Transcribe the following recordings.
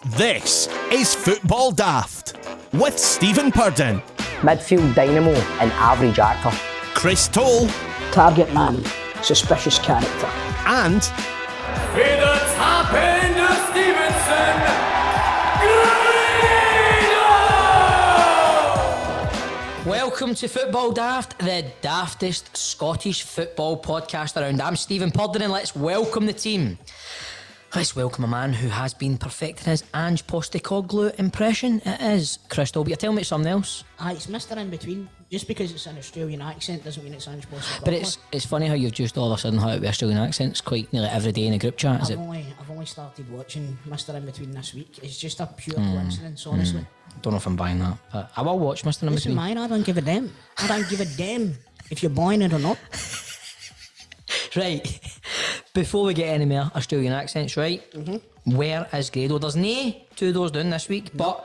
This is Football Daft with Stephen Purden, midfield dynamo and average actor, Chris Toll, target man, suspicious character, and with the top end of Stevenson, Grado! Welcome to Football Daft, the daftest Scottish football podcast around. I'm Stephen Purden and let's welcome the team. Let's welcome a man who has been perfecting his Ange Postecoglou impression. It is Chris Toll. But you're telling me it's something else? It's Mr. In Between. Just because it's an Australian accent doesn't mean it's Ange Postecoglou. But it's funny how you've just all of a sudden had it with Australian accents quite nearly every day in a group chat. I've only started watching Mr. In Between this week. It's just a pure coincidence, honestly. Don't know if I'm buying that, but I will watch Mr. In Listen, Between. mine, I don't give a damn. I don't give a damn if you're buying it or not. Right, before we get any more Australian accents, right? Where is Grado? There's no two doors down this week, but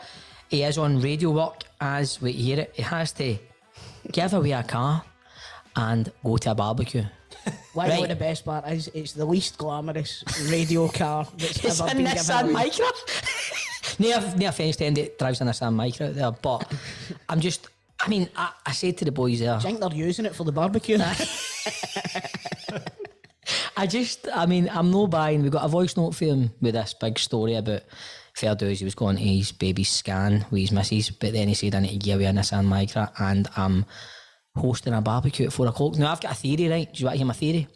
he is on radio work as we hear it. He has to give away a car and go to a barbecue. Why Right. What the best part is, it's the least glamorous radio car that's It's ever a been Nissan given away. Micra. No offence to anybody that drives a Nissan Micra out there, but I said to the boys there, I think they're using it for the barbecue. I'm no buying. We got a voice note for him with this big story about fair dues. He was going to his baby's scan with his missus, but then he said I need to give away a Nissan Micra and I'm hosting a barbecue at 4 o'clock. Now I've got a theory, right? Do you want to hear my theory?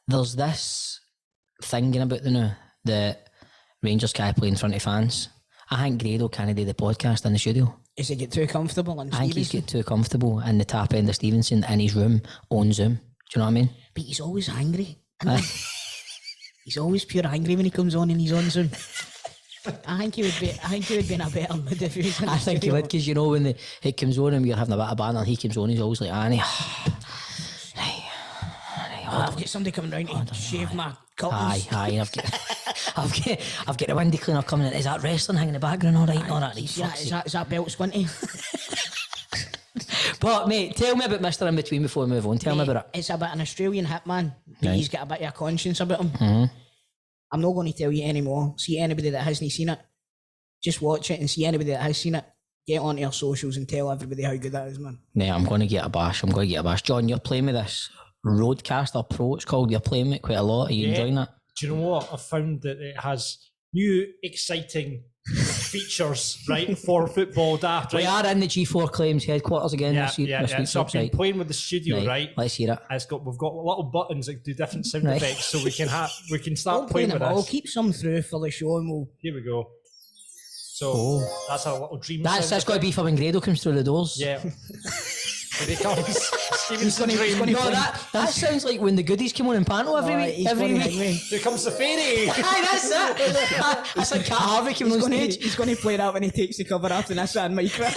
There's this thing going about the Rangers can't play in front of fans. I think Grado can't do the podcast in the studio. Is it get too comfortable? I think he's get too comfortable in the tap end of Stevenson in his room on Zoom. Do you know what I mean? But he's always angry. He's always pure angry when he comes on and he's on Zoom. I think he would be in a better mood if he was in the I think he studio. would, because you know when he comes on and we're having a bit of banter and he comes on, he's always like, Annie, I've got somebody coming round to shave my curtains. aye, I've got the windy cleaner coming in. Is that wrestling hanging in the background? All right. Is that belt squinty? But mate, tell me about Mr. In Between before we move on. Tell me about it. It's about an Australian hitman, but Right. he's got a bit of a conscience about him. I'm not going to tell you anymore. See anybody that hasn't seen it, just watch it, and see anybody that has seen it, get onto our socials and tell everybody how good that is, man. Yeah, I'm going to get a bash. John, you're playing with this Roadcaster Pro, it's called. You're playing with it quite a lot. Are you enjoying that? Do you know what? I've found that it has new exciting features, right, for Football Daft. Right? We are in the G4 Claims headquarters again this week's So I've been website. playing with the studio, right? Let's hear it. We've got little buttons that do different sound Right. effects, so we can start Don't playing play with them all. this. Keep some through for the show, and we'll. Here we go. So that's a little dream. That's sound got to be for when Grado comes through the doors. Yeah. Here he comes. Stevenson he's dream. gonna No, that sounds like when the goodies come on in panel every week. Here comes the fairy. Aye, that's it. That's like Cat Harvey coming on stage. He's going to play that when he takes the cover after Nissan Micra.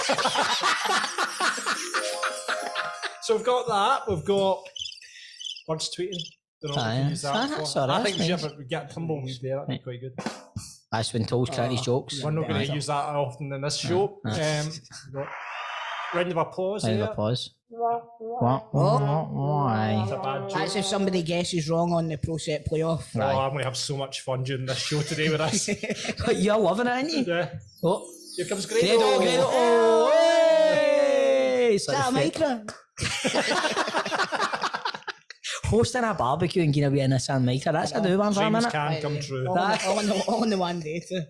So we've got that. We've got birds tweeting. Don't know what we can use that that's for. all right, I think we that's should get a tumbleweed there. That'd be quite good. That's when Toll's cracking his jokes. We're not going to use that often in this show. We've got round of applause Round there. of applause. That's Why? a bad joke. That's if somebody guesses wrong on the Pro Set playoff. Oh, I'm going to have so much fun during this show today with us. But you're loving it, aren't you? Yeah. Oh, Here comes Grado. Grado. Oh, hey! Is that a Micra? Hosting a barbecue and getting away in a Nissan Micra. That's a new one for a Dreams minute. can come true. All in the one day too.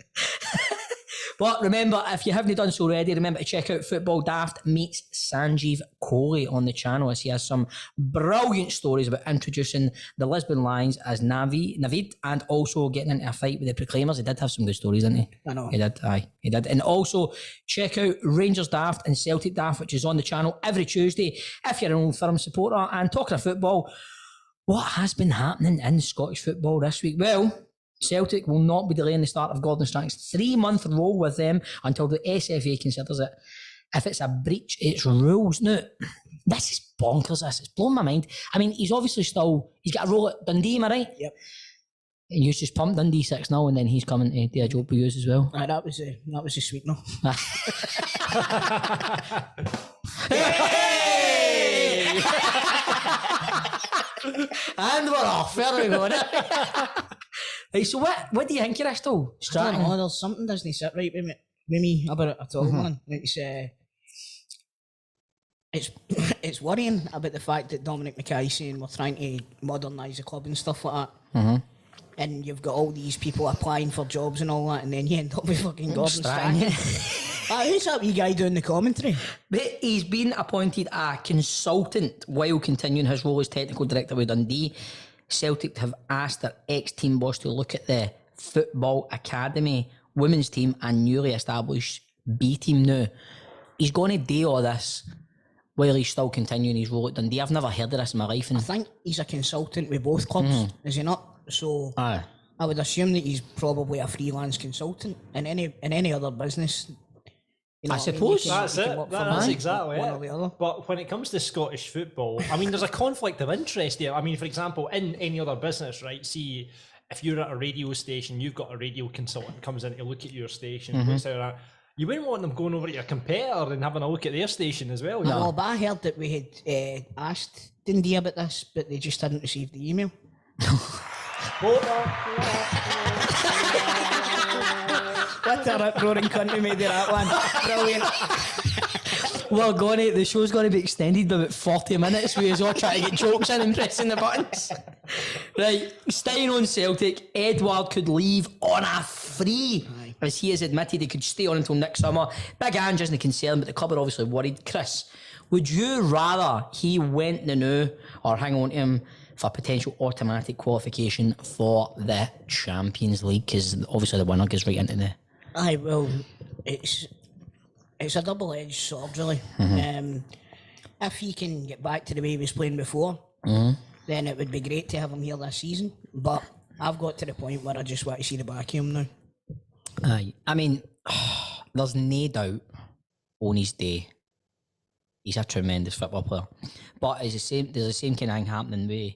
But remember, if you haven't done so already, remember to check out Football Daft meets Sanjeev Kohli on the channel, as he has some brilliant stories about introducing the Lisbon Lions as Navid and also getting into a fight with the Proclaimers. He did have some good stories, didn't he? I know. He did. And also check out Rangers Daft and Celtic Daft, which is on the channel every Tuesday if you're an Old Firm supporter. And talking of football, what has been happening in Scottish football this week? Well, Celtic will not be delaying the start of Gordon Strachan's 3-month role with them until the SFA considers it if it's a breach its rules. Now, this is bonkers, this. It's blown my mind. I mean, he's obviously he's got a role at Dundee, am I right? Yep. And you just pumped Dundee 6-0 and then he's coming to do a job with you as well. Aye, that was a sweetener. Hey! And we're off. There we go. Right, so what do you think of this though? I don't Stratton? know, there's something doesn't sit right with me about it at all, man. It's worrying about the fact that Dominic Mackay's saying we're trying to modernise the club and stuff like that. And you've got all these people applying for jobs and all that, and then you end up with fucking Gordon Strachan. Who's that wee guy doing the commentary? But he's been appointed a consultant while continuing his role as technical director with Dundee. Celtic have asked their ex-team boss to look at the football academy, women's team and newly established B team now. He's going to do all this while he's still continuing his role at Dundee. I've never heard of this in my life. I think he's a consultant with both clubs, is he not? So I would assume that he's probably a freelance consultant in any other business. You know I what I mean? suppose. That's it. That's exactly one or the it. other. But when it comes to Scottish football, I mean, there's a conflict of interest there. I mean, for example, in any other business, right? See, if you're at a radio station, you've got a radio consultant comes in to look at your station, looks at that. You wouldn't want them going over to your competitor and having a look at their station as well. No, but I heard that we had asked Dundee about this, but they just hadn't received the email. What a rip-roaring country made of that one. Brilliant. The show's going to be extended by about 40 minutes. We was all trying to get jokes in and pressing the buttons. Right, staying on Celtic, Edward could leave on a free. As he has admitted he could stay on until next summer. Big Ange isn't concerned, but the club are obviously worried. Chris, would you rather he went now or hang on to him for potential automatic qualification for the Champions League? Because obviously the winner goes right into the... Aye, well, it's a double-edged sword, really. If he can get back to the way he was playing before, then it would be great to have him here this season. But I've got to the point where I just want to see the back of him now. Aye, I mean, there's no doubt on his day he's a tremendous football player. But there's the same kind of thing happening with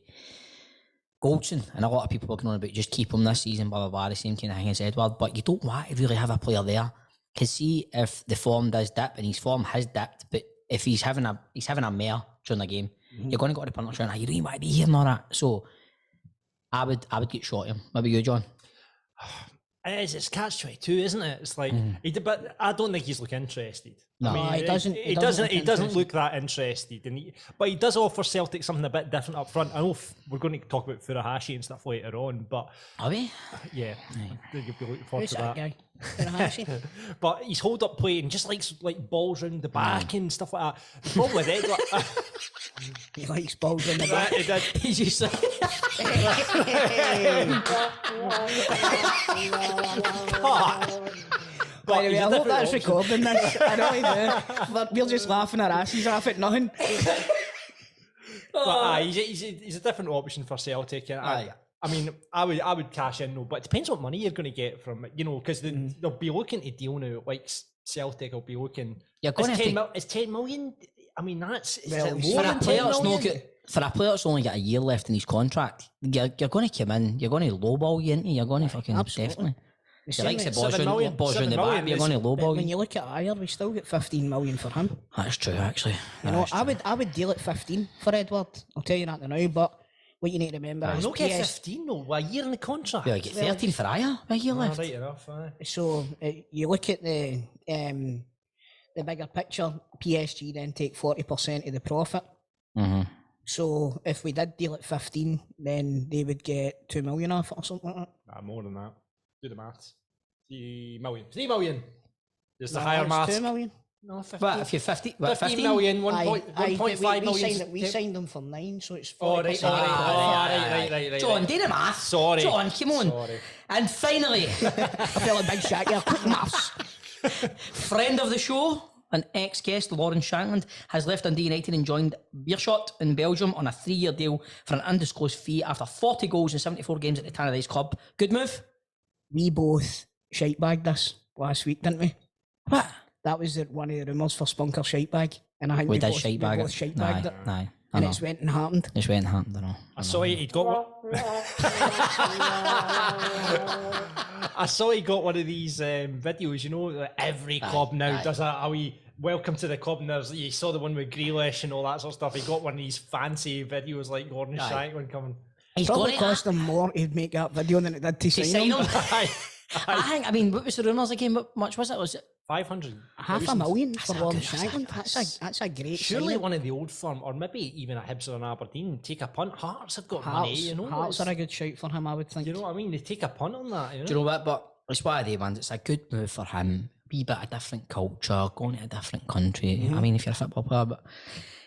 Goldson, and a lot of people are going on about just keep him this season, blah, blah, blah, the same kind of thing as Edward. But you don't want to really have a player there. Because see, if the form does dip, and his form has dipped, but if he's having a mare during the game, you're going to go to the punter and you don't even want to be here and all that. So I would get shot at him. Maybe you, John? It's catch-22, isn't it? It's like, but I don't think he's look interested. No. I mean, He doesn't look that interested, but he does offer Celtic something a bit different up front. I know we're going to talk about Furuhashi and stuff later on, but Are we? yeah, you'll be looking forward Who's to that that. guy? Furuhashi? But he's hold up play and just likes like balls round the back and stuff like that. The problem with Edward, He likes balls in the back. He's just like... By the way, he's a I hope different that's option. recording this. I know he do. But we're just laughing our asses off at nothing. But he's a different option for Celtic. And I mean, I would cash in though, but it depends what money you're going to get from it, because they'll be looking to deal now. Like Celtic will be looking. You're going to have to... Is 10 million? I mean, that's Well, is it more For a than player 10 that's million? not got, for a player that's only got a year left in his contract, you're going to come in, you're going to lowball you, ain't you? You're going to fucking Absolutely. definitely. The You same like the as- balls 7 million, round the 7 back, million you're going to But lowball when you. you look at Ayer, we still get 15 million for him. That's true, actually. You know, I would deal at 15 for Edward. I'll tell you that now. But what you need to remember I is don't get 15 though. A year in the contract. Yeah, you get 13 for Ayer, a year left. Right enough. Aye. So you look at the bigger picture. PSG then take 40% of the profit. Mm-hmm. So if we did deal at 15, then they would get 2 million off it or something like that. Nah, more than that. Do the maths. 3 million. 3 million. There's the No, higher it's maths. 2 million. No, 15. But if you're 50, 15 million, Aye, 1.5 we million. signed them for 9, so it's 40%. Oh, right, right. John, do the math. Sorry. John, come on. Sorry. And finally, I feel like big Shaq here. Quick maths. friend of the show, an ex-guest, Lauren Shankland, has left Dundee United and joined Beerschot in Belgium on a 3-year deal for an undisclosed fee after 40 goals in 74 games at the Tannadice club. Good move? We both shite-bagged this last week, didn't we? What? That was one of the rumours for Spunker shite-bag. And I think We did both, shite-bag we both it. shite-bagged it. Aye. I And know. it's went and happened. It's went hand, I know. I saw he'd got one. I saw he got one of these videos, like every club now does a wee welcome to the club, and you saw the one with Grealish and all that sort of stuff. He got one of these fancy videos like Gordon Shankland coming. He's Probably got it. cost him more to make that video than it did to sign him. I mean, what was the rumours again? What much was it? Was it 500. $500,000 for a Lawrence good- Shankland. That's a great Surely signing. one of the old firm, or maybe even at Hibs or an Aberdeen, take a punt. Hearts have got money, you know. Hearts it's- are a good shout for him, I would think. You know what I mean? They take a punt on that. You know? Do you know what? But it's one of the ones. It's a good move for him. Wee bit of different culture, going to a different country. I mean, if you're a football player, but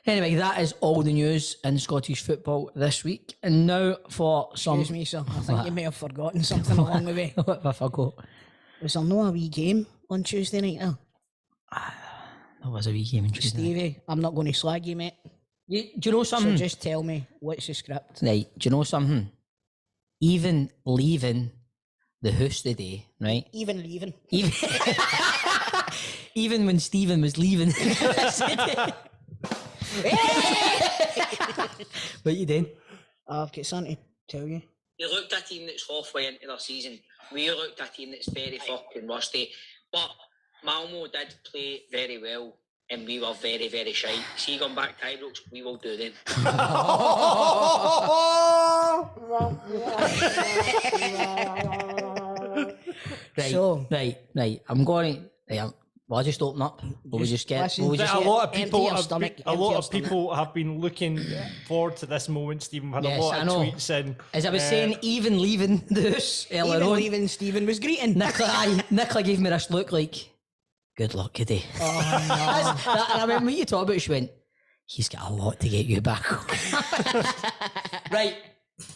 anyway, that is all the news in Scottish football this week. And now for some. Excuse me, sir. I think you may have forgotten something along the way. What have I forgot? Was there no a wee game on Tuesday night now? There was a wee game in Tuesday. Stevie, I'm not going to slag you, mate. Do you know So something? just tell me, what's the script? Right, do you know something? Even leaving the house today, right? Even leaving. Even, even when Stephen was leaving. What you doing? I've got something to tell you. You looked at a team that's halfway into their season. We looked at a team that's very fucking rusty. But Malmo did play very well, and we were very, very shy. See, going back to Ibrox, we will do them. Right, So- right. I'm going. Right, I'll just open up. Will we just get? listen, Will we But just a get? lot of empty people your have stomach, been, a empty lot your of people have been looking forward to this moment. Stephen had Yes, a lot I of know. tweets in. As I was saying, even leaving the house earlier Even on, leaving, Stephen was greeting. Nicola gave me this look like, good luck, Giddy. And I went, what you talking about? She went, he's got a lot to get you back. Right,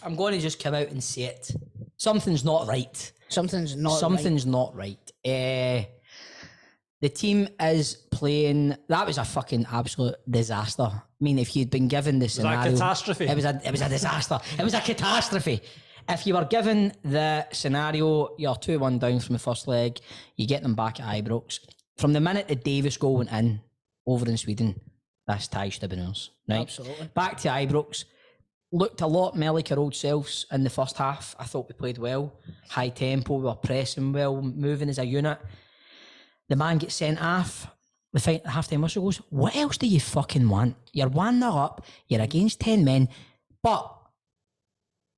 I'm going to just come out and say it. Something's not right. Something's not Something's not right. The team is playing. That was a fucking absolute disaster. I mean, if you'd been given the that a scenario, catastrophe? It was a disaster. It was a catastrophe. If you were given the scenario, you're 2-1 down from the first leg, you get them back at Ibrox. From the minute the Davis goal went in over in Sweden, this tie should have been ours. Right? Absolutely. Back to Ibrox. Looked a lot more like our old selves in the first half. I thought we played well. High tempo, we were pressing well, moving as a unit. The man gets sent off. The half-time whistle goes, what else do you fucking want? You're 1-0 up, you're against 10 men, but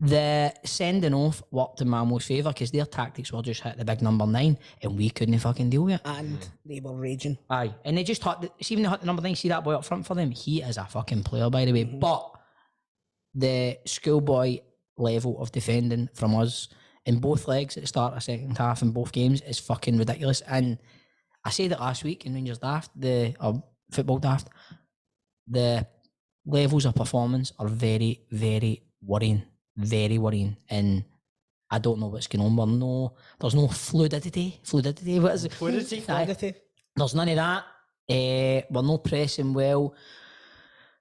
the sending off worked in Malmo's favour because their tactics were just hit the big number 9 and we couldn't fucking deal with it. And they were raging. Aye, and they just see when they hit the number 9, see that boy up front for them? He is a fucking player, by the way. But the schoolboy level of defending from us in both legs at the start of the second half in both games is fucking ridiculous. And I said it last week in Rangers Daft, football Daft, the levels of performance are very, very worrying. Very worrying. And I don't know what's going on. There's no fluidity. What is it? Fluidity? Aye. There's none of that. We're not pressing well.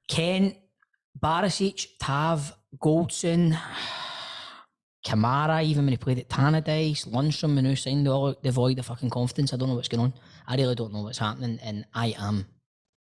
Kent, Barisic, Tav, Goldson, Kamara, even when he played at Tannadice, Lundstrom, when he signed, all devoid of fucking confidence. I don't know what's going on. I really don't know what's happening, and I am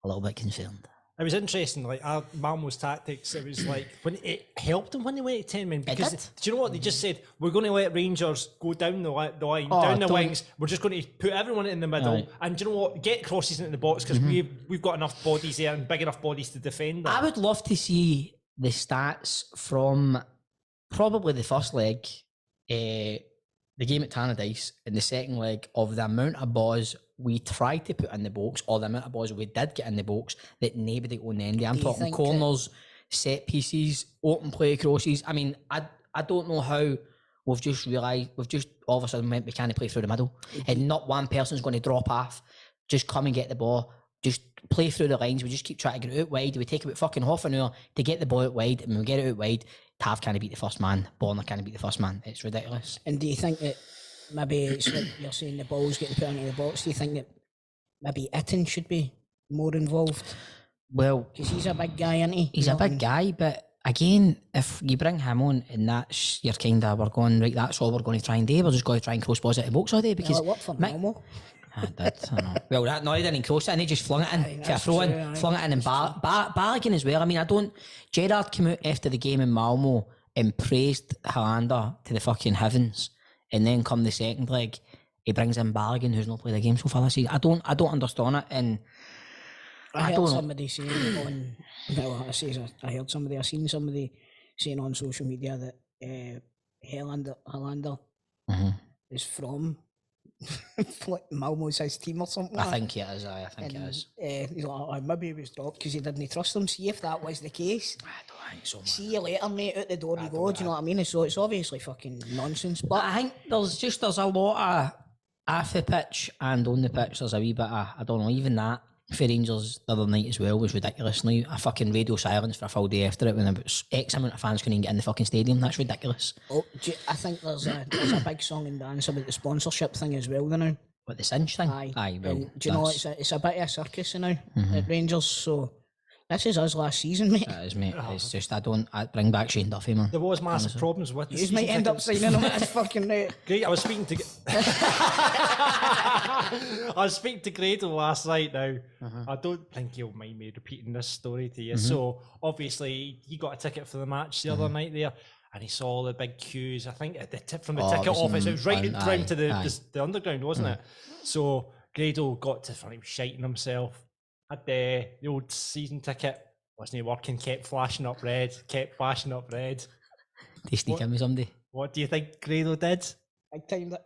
a little bit concerned. It was interesting, like Malmo's tactics. It was like when it helped them when they went to 10 men because did. do you know what they just said? We're going to let Rangers go down the line, Oh, down the don't- wings. We're just going to put everyone in the middle, Right. and do you know what? Get crosses into the box because we've got enough bodies there and big enough bodies to defend them. I would love to see the stats from probably the first leg, the game at Tannadice, and the second leg of the amount of balls we tried to put in the box or the amount of balls we did get in the box that nobody owned the end of. I'm Do you talking think corners, set pieces, open play crosses. I mean, I don't know how we've just realised, we've just all of a sudden went, we can't play through the middle and not one person's going to drop off, just come and get the ball, just play through the lines. We just keep trying to get it out wide. We take about fucking half an hour to get the ball out wide, and when we get it out wide, Tav can't beat the first man, Bonner can't beat the first man. It's ridiculous. And do you think that maybe it's like you're saying the ball's getting put into the box? Do you think that maybe Itten should be more involved? Well, Because he's a big guy, isn't he? he's You a know what I big mean? guy, but again, if you bring him on and that's your kind of, we're going, right, that's all we're going to try and do, we're just going to try and cross balls out the box all day because Well, it worked for Mick- Malmo. I know. Well, that no, he didn't cross it and he just flung it in. To a that's throw in, true, aye. flung it in and Balogun as well. I mean, Gerrard came out after the game in Malmo and praised Hollander to the fucking heavens, and then come the second leg, he brings in Balogun, who's not played a game so far this season. I don't understand it, and I don't heard know. somebody saying on, well, I heard somebody, I seen somebody saying on social media that Helander is from Malmo's his team or something. I like think it is. I think it is. He's like, oh, maybe he was dropped because he didn't trust him. See if that was the case. I don't think so, man. See you later, mate. Out the door you go. Do you know what I mean? So it's obviously fucking nonsense. But I think there's a lot of off the pitch and on the pitch. There's a wee bit of, I don't know, even that for Rangers the other night as well was ridiculous. Now a fucking radio silence for a full day after it when about X amount of fans couldn't get in the fucking stadium. That's ridiculous. I think there's a big song and dance about the sponsorship thing as well now. What, the cinch thing? Aye. Well, And do you know it's a bit of a circus now at Rangers. So this is us last season, mate. It is, mate. It's just I bring back Shane Duffy, man. There was massive problems with the You might end up signing him at his fucking night. Great, I was speaking to Grado last night now. I don't think he'll mind me repeating this story to you. So obviously he got a ticket for the match the other night there, and he saw the big queues. I think at the tip from the ticket office, it was right down to the underground, wasn't it? So Grado got to front, he was shiting himself. Had the old season ticket, wasn't working, kept flashing up red. Did he sneak in with somebody? What do you think Grado did? Big time that.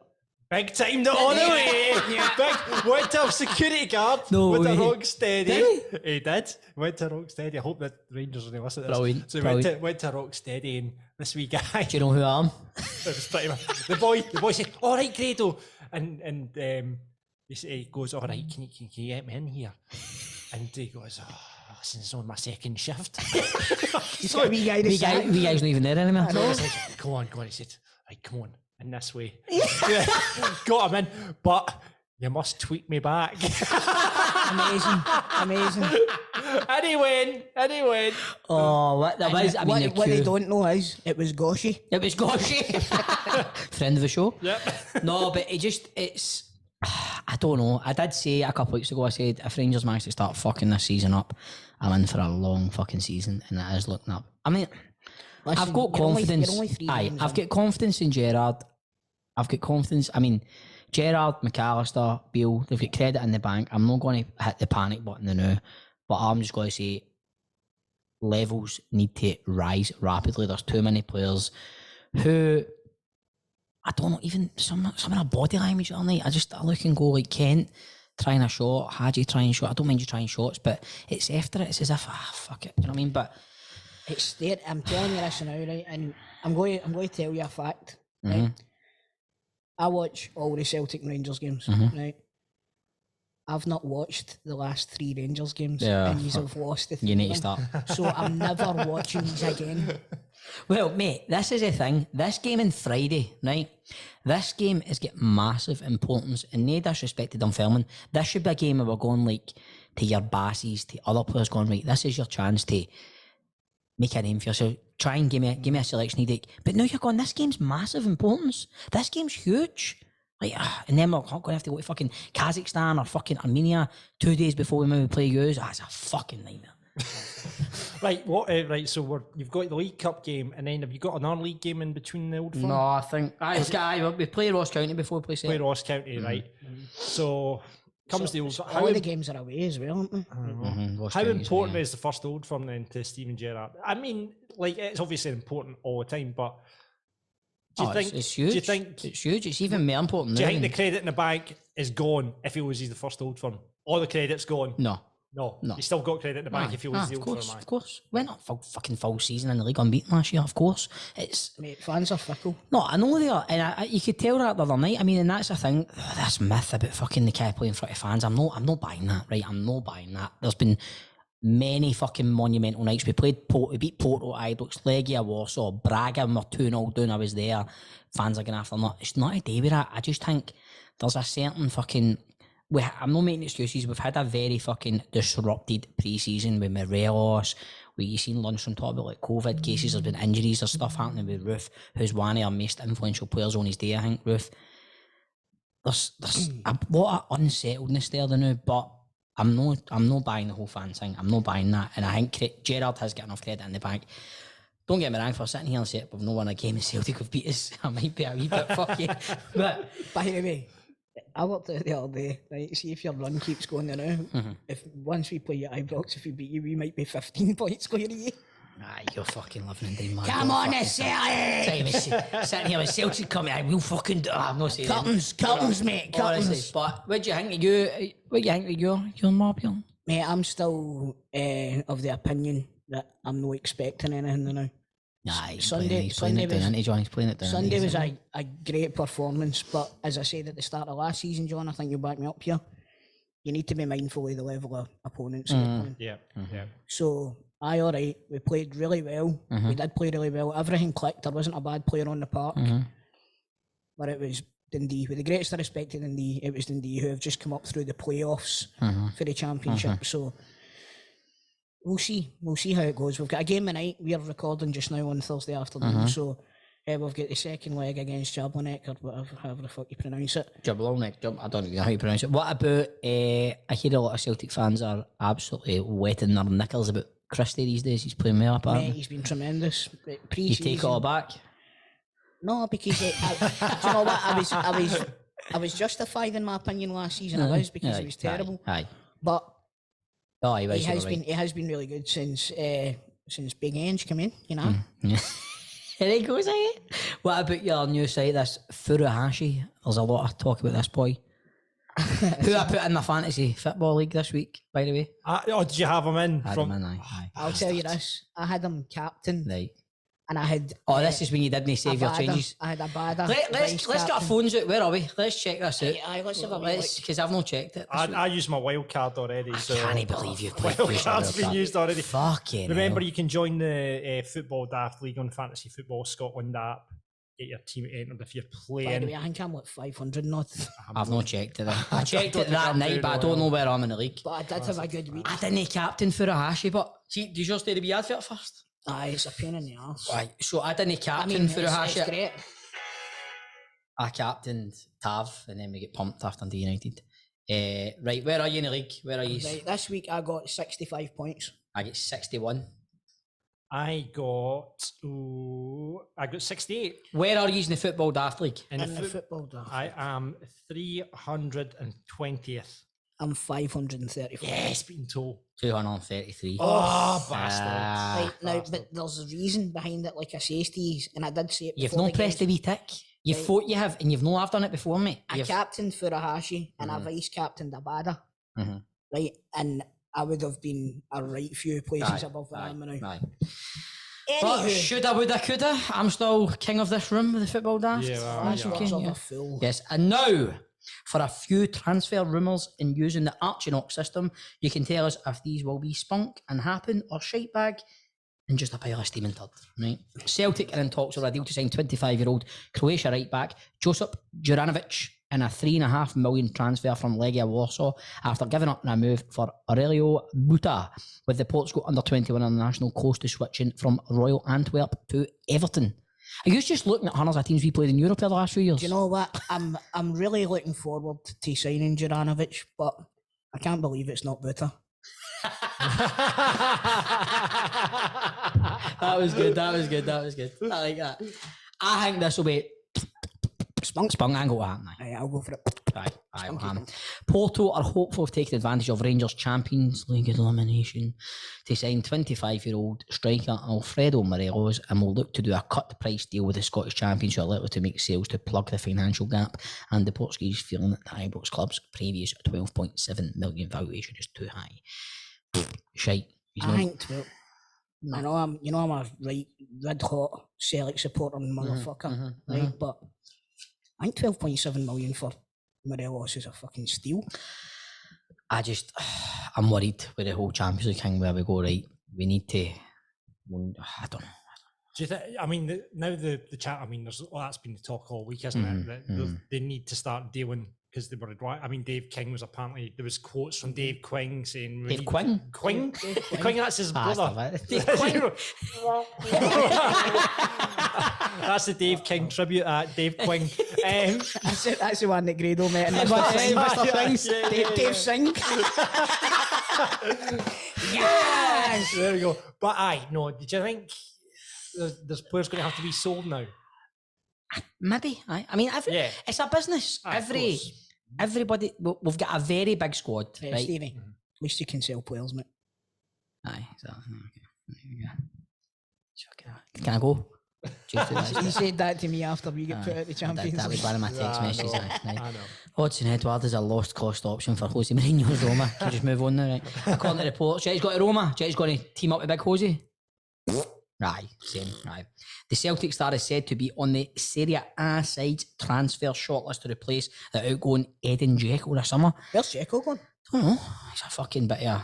Big time the on the way. Went to a security guard with a rock steady. Did he did. Went to a rock steady. I hope that Rangers are going to listen to this. Brilliant. So he went to a rock steady, and this wee guy. Do you know who I am? It was pretty much, the boy said, "All right, Grado," and he goes, "All right, can you get me in here?" And he goes, "Oh, listen, it's on my second shift." So wee guy's not even there anymore. I said, Go on. He said, "Right, come on, in this way." Got him in, but you must tweet me back. Amazing. And he went. Oh, what that was! I mean, what they don't know is it was Goshy. It was Goshy, friend of the show. Yep. No, but it's. I don't know. I did say a couple of weeks ago, I said, if Rangers manage to start fucking this season up, I'm in for a long fucking season, and it is looking up. I mean, Listen, I've got you're confidence. only 3 Aye, games I've in. got confidence in Gerrard. I've got confidence. I mean, Gerrard, McAllister, Beale, they've got credit in the bank. I'm not going to hit the panic button now, but I'm just going to say levels need to rise rapidly. There's too many players who, I don't know, even some of our body language all night. I look and go like Kent trying a shot, Hadji trying shot. I don't mind you trying shots, but it's after it. It's as if fuck it. You know what I mean? But It's there. I'm telling you this now, right? And I'm going to tell you a fact. Right? I watch all the Celtic and Rangers games. Right? I've not watched the last 3 Rangers games, and you have lost the 3. you need to start. So I'm never watching these again. Well, mate, this is the thing. This game on Friday, right? This game is got massive importance, and no disrespect to Dunfermline. This should be a game where we're going like to your Bassies, to other players going, right, this is your chance to make a name for yourself. Try and give me a selection headache. But now you're going, this game's massive importance. This game's huge. Like, and then we're not going to have to go to fucking Kazakhstan or fucking Armenia 2 days before we maybe play yours. That's a fucking nightmare. Right, right. So you've got the League Cup game, and then have you got another league game in between the Old Firm? No, I think we play Ross County before we play Play Celtic. Ross County, right? So comes the Old. So How all the games are away as well, aren't they? Ross How County's important away. is the first Old Firm then to Steven Gerrard? I mean, like, it's obviously important all the time, but do you think it's huge? Do you think It's huge. It's even more important. Do you now think the than- credit in the bank is gone if he loses the first Old Firm? All the credit's gone. No. No. No. He's still got credit in the bank if he loses the Old Firm. Of course. Went not fucking full season in the league unbeaten last year. Of course, it's Mate, fans are fickle. no. I know they are, and you could tell that the other night. I mean, and that's the thing. This myth about fucking the guy playing in front of fans. I'm not buying that. Right, I'm not buying that. There's been many fucking monumental nights. We beat Porto, Ibrox, Legia, Warsaw, Braga. And we're 2-0 down. I was there. Fans are going after them. It's not a day with that. I just think there's a certain fucking. I'm not making excuses. We've had a very fucking disrupted pre-season with Morelos. You've seen lunch from top about like COVID cases. There's been injuries. There's stuff happening with Ruth, who's one of our most influential players on his day, I think, Ruth. There's a lot of unsettledness there now, but I'm not buying the whole fan thing. I'm not buying that. And I think Gerrard has got enough credit in the bank. Don't get me wrong, for sitting here and saying we've not won a game in Celtic, we've beat us. I might be a wee bit fucky. But By the way, I worked out the other day, right? See if your run keeps going now. If once we play at Ibrox, if we beat you, we might be 15 points clear of you. Aye, you're fucking living in dream, man. Come Don't on, fucking Celtic! sitting here with Celtic coming. I will fucking do. I'm not saying Curtains, mate, curtains. Honestly, but what do you think of you? What do you think of your Marbion? Mate, I'm still of the opinion that I'm not expecting anything now. Nah, he's Sunday- playing Sunday it down, was- isn't he, John? He's playing it down. Sunday was a great performance, but as I said at the start of last season, John, I think you'll back me up here. You need to be mindful of the level of opponents. you're playing. Yeah, yeah. So, all right, we played really well. We did play really well. Everything clicked. There wasn't a bad player on the park. But it was Dundee. With the greatest respect to Dundee, it was Dundee who have just come up through the playoffs for the championship. So, we'll see. We'll see how it goes. We've got a game tonight. We are recording just now on Thursday afternoon. So, we've got the second leg against Jablonec or whatever, however the fuck you pronounce it. Jablonec. I don't know how you pronounce it. What about? I hear a lot of Celtic fans are absolutely wetting their knickers about Christie these days. He's playing well, Mate, apparently. he's been tremendous. You Pre-season, take it all back. No, because do you know what? I was justified in my opinion last season. I was because he was terrible. Aye. But Oh, he he has been really good since Big Ange came in. You know. There he goes, eh? What about your new site, this Furuhashi? There's a lot of talk about this boy. Who I put in the fantasy football league this week, by the way? Did you have him in? I had him in, aye. I'll tell you this: I had him captain, Right. and I had. This is when you didn't save your changes. I had a bada. Let's get our phones out. Where are we? Let's check this out. Aye, let's have a wee look. Because I've not checked it. I used my wild card already. So I can't believe you've played wild card's been used already. Fucking Remember, hell. you can join the Football Daft League on Fantasy Football Scotland app. Get your team entered if you're By the way, playing. I think I'm like 500 not. I've not checked it. I checked it that night, but I don't know where I'm in the league. But I did have a good week. I didn't captain Furuhashi, but see, does yours need to be advert first? Aye, it's a pain in the arse. Right, so I didn't I captain mean, Furuhashi. it's great. I captained Tav, and then we get pumped after Dundee United. Right, where are you in the league? Where are you? Right, this week I got 65 points. I get 61. I got 68. Where are you in the Football Daft League? In In the the football draft, I am 320th. I'm 534. Yes, beaten toe. 233. Oh, bastard. Right, now, but there's a reason behind it, like I say to you, and I did say it You've before not the pressed the game. wee tick. You Right. thought you have, and you've not have done it before, mate. I captained Furuhashi and I vice captained Abada. Mhm. Right, and I would have been a right few places above where I am now. Aye. But Anywho, shoulda, woulda, coulda. I'm still king of this room with the Football Daft. Yeah, well, that's yeah. words of a fool. Yes, and now for a few transfer rumours in using the Archinock system, you can tell us if these will be spunk and happen or shite bag and just a pile of steaming turd, right? Celtic are in talks of a deal to sign 25-year-old Croatia right back Josip Juranovic in a $3.5 million transfer from Legia Warsaw after giving up in a move for Aurelio Buta, with the Portugal under-21 international close to switching from Royal Antwerp to Everton. Are you just looking at hundreds of teams we played in Europe the last few years? Do you know what? I'm really looking forward to signing Juranovic, but I can't believe it's not Buta. That was good. I like that. I think this will be Spunk. spunk angle to happen. Aye, I'll go for it. Aye, will happen. Porto are hopeful of taking advantage of Rangers' Champions League elimination to sign 25-year-old striker Alfredo Morelos and will look to do a cut price deal with the Scottish champions who are likely to make sales to plug the financial gap, and the Portuguese feeling that the Ibrox club's previous 12.7 million valuation is too high. Shite. He's I not- think 12. I know I'm a right red hot Celtic supporter motherfucker, right? But I think 12.7 million for Morelos is a fucking steal. I'm worried with the whole Champions League thing where we go, right, we need to, I don't know. Do you think? I mean, now the chat. I mean, that's been the talk all week, isn't it? That they need to start dealing because they were. I mean, Dave King was apparently there was quotes from Dave Quing saying Dave Quing? Quing. Quing, that's his brother. Dave Quing. That's the Dave King tribute at Dave Quing. That's the one that Grado met in Mr. Things. Dave Singh. Yes, there we go. But no. Did you think there's players going to have to be sold now? Maybe. I mean, it's a business. Everybody, we've got a very big squad, right? Stevie, at least you can sell players, mate. Aye, exactly. Okay. There you go. Can I go? He said that to me after we get put out the Champions That was League. one of my text messages. Right. I know. Hodgson Edward is a lost cost option for Jose Mourinho's Roma. Can you just move on now, right? According to reports, Jet's got to Roma. Jet's going to team up with Big Jose. Right, same, right. The Celtic star is said to be on the Serie A side's transfer shortlist to replace the outgoing Edin Dzeko this summer. Where's Dzeko going? Don't know. He's a fucking bit of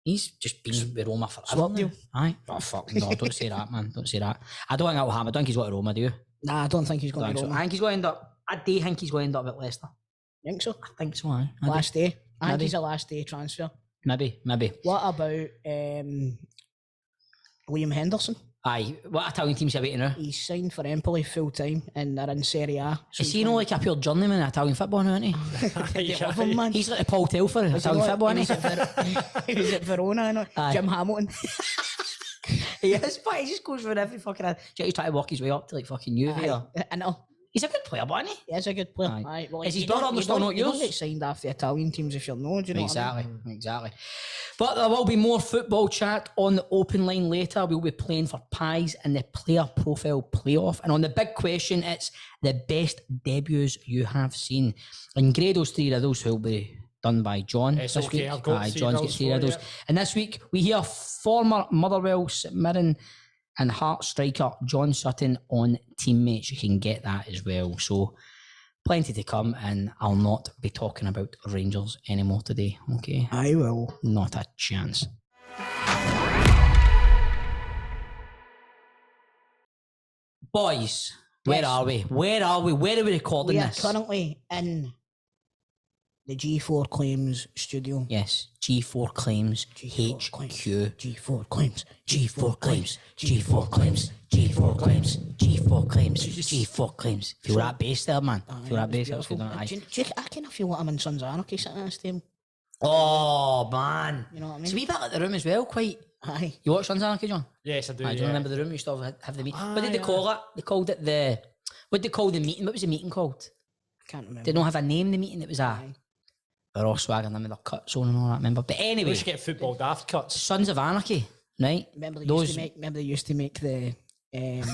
he's just been with Roma forever. Swap deal. Aye. Oh, fuck. No, don't say that, man. Don't say that. I don't think that'll happen. I don't think he's got to Roma, do you? Nah, I don't think he's going to So. Roma. I think he's going to end up. I do think he's going to end up at Leicester. Think so? I think so, aye. Last day. I think Maybe. he's a last day transfer. Maybe. What about Liam Henderson? Aye. What Italian team's he waiting now? He's signed for Empoli full time and they're in Serie A. So Is he not like a pure journeyman in Italian football now, isn't he? They love him, man. He's like the Paul Telfer in Italian football, he isn't he? he was at Verona, you know? Aye. Jim Hamilton. He is, but he just goes for every fucking... He's trying to walk his way up to like fucking Juve. or- I know. He's a good player, but isn't he? He is a good player. Aye. Aye. Well, Is his you don't- brother you still don't- not you don't yours? get signed off the Italian teams if you're no, do you know what I mean? Exactly. But there will be more football chat on the open line later. We'll be playing for pies in the player profile playoff. And on the big question, it's the best debuts you have seen. And Grado's 3 riddles will be done by John It's this okay, week. I've got Aye, three John's got riddles 3 for you, riddles. And this week we hear former Motherwell St Mirren and Heart striker John Sutton on teammates. You can get that as well. So plenty to come, and I'll not be talking about Rangers anymore today. Okay, I will. not a chance. Boys, where Yes. are we? Where are we? Where are we recording We are this? currently in the G4 Claims studio. Yes, G4 claims, G4 claims. HQ. G4 Claims. G4 claims, G4 claims, G4 claims, G4 claims, G4 claims. Feel that bass there, man? Feel that bass? That's good, don't I? I kind of feel like I'm in Sons of Anarchy sitting at this table. Oh, man. You know what I It's a mean? wee bit like the room as well, quite. Aye. You watch Sons of Anarchy, John? Yes, I do. I yeah. don't remember the room. You used to have the meeting. What did they Aye, call it? They called it the... What did they call the meeting? What was the meeting called? I can't remember. Did not have a name, the meeting? It was a... Aye. They're all swagging them with their cuts on and all that, remember? But We anyway, should get football daft cuts. Sons of Anarchy, right? Remember they Those- used to make the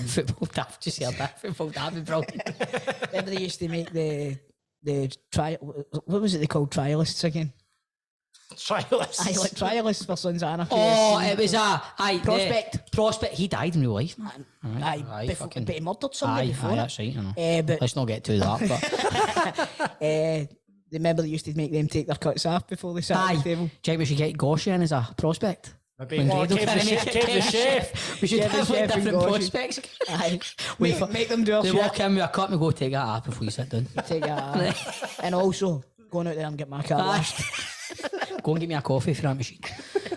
Football daft, just heard that. Football daft is brilliant. remember they used to make the trial, what was it they called, trialists again? Trialists. Aye, like trialists for Sons of Anarchy. Oh, SC. it was Prospect. Prospect. He died in real life, man. Aye, before, fucking- but he murdered somebody Aye, before aye, it. that's right. I know. But Let's not get too dark, but remember they used to make them take their cuts off before they sat at the aye. table. Do you think we should get Goshi in as a prospect? Maybe. When Oh, Grado Kev can't the make chef- it, Kev the chef. We should Kev the have like chef and different Goshi. prospects. Aye, We make them do our They shit. walk in with a cup and we go take that up before you sit down. Take it, and also going out there and get my car washed. Go and get me a coffee for that machine.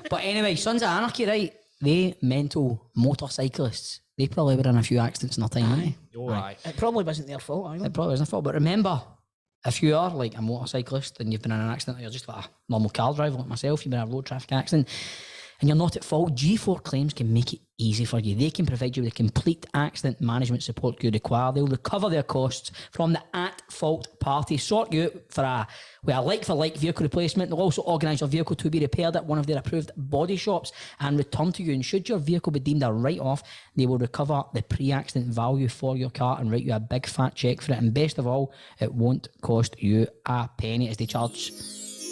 But anyway, Sons of Anarchy, right? They mental motorcyclists. They probably were in a few accidents in their time, didn't they? Oh, aye. It probably wasn't their fault either. It probably wasn't fault. But remember, if you are like a motorcyclist and you've been in an accident, or you're just like a normal car driver like myself, you've been in a road traffic accident, and you're not at fault, G4 Claims can make it easy for you. They can provide you with the complete accident management support you require. They'll recover their costs from the at-fault party, sort you out for a like-for-like vehicle replacement. They'll also organise your vehicle to be repaired at one of their approved body shops and returned to you. And should your vehicle be deemed a write-off, they will recover the pre-accident value for your car and write you a big fat cheque for it. And best of all, it won't cost you a penny as they charge...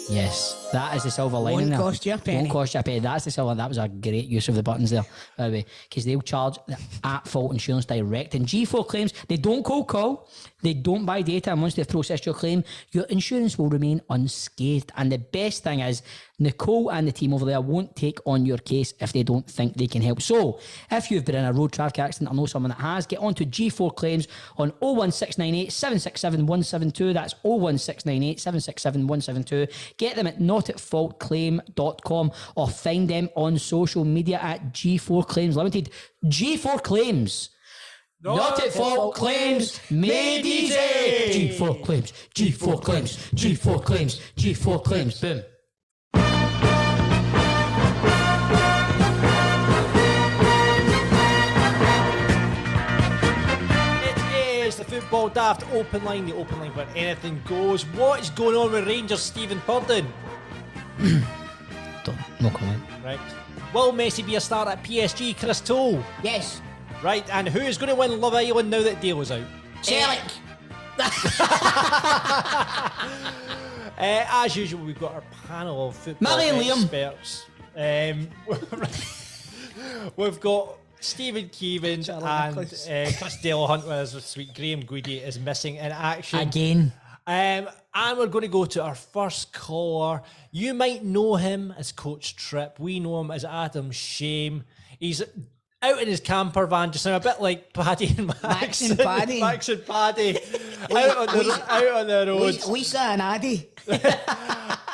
Yes, that is the silver lining. Won't there. cost you a penny. Won't cost you a penny. That's the silver. That was a great use of the buttons there, by the way, because they'll charge the at-fault insurance direct. And G4 Claims, they don't cold call, they don't buy data, and once they've processed your claim, your insurance will remain unscathed. And the best thing is, Nicole and the team over there won't take on your case if they don't think they can help. So, if you've been in a road traffic accident or know someone that has, get on to G4 Claims on 01698 767 172. That's 01698 767 172. Get them at notatfaultclaim.com or find them on social media at G4 Claims Limited. G4 Claims. Not at fault claims made easy. G4 Claims, G4 Claims, G4 Claims, G4 Claims. Boom. It is the Football Daft open line, the open line where anything goes. What is going on with Rangers, Stephen Purden? No comment. Right. Will Messi be a star at PSG, Chris Toll? Yes. Right, and who is going to win Love Island now that Dale is out? Celtic. As usual, we've got our panel of football Millie and Liam. experts. We've got Stephen Keevan Charlie and Nicholas. Chris Delahunt with us this week. Graham Goody is missing in action. Again. And we're going to go to our first caller. You might know him as Coach Tripp. We know him as Adam Shame. He's out in his camper van just now, a bit like Paddy and Max. Max and Paddy. Max and Paddy. out on the roads. Lisa and Addy.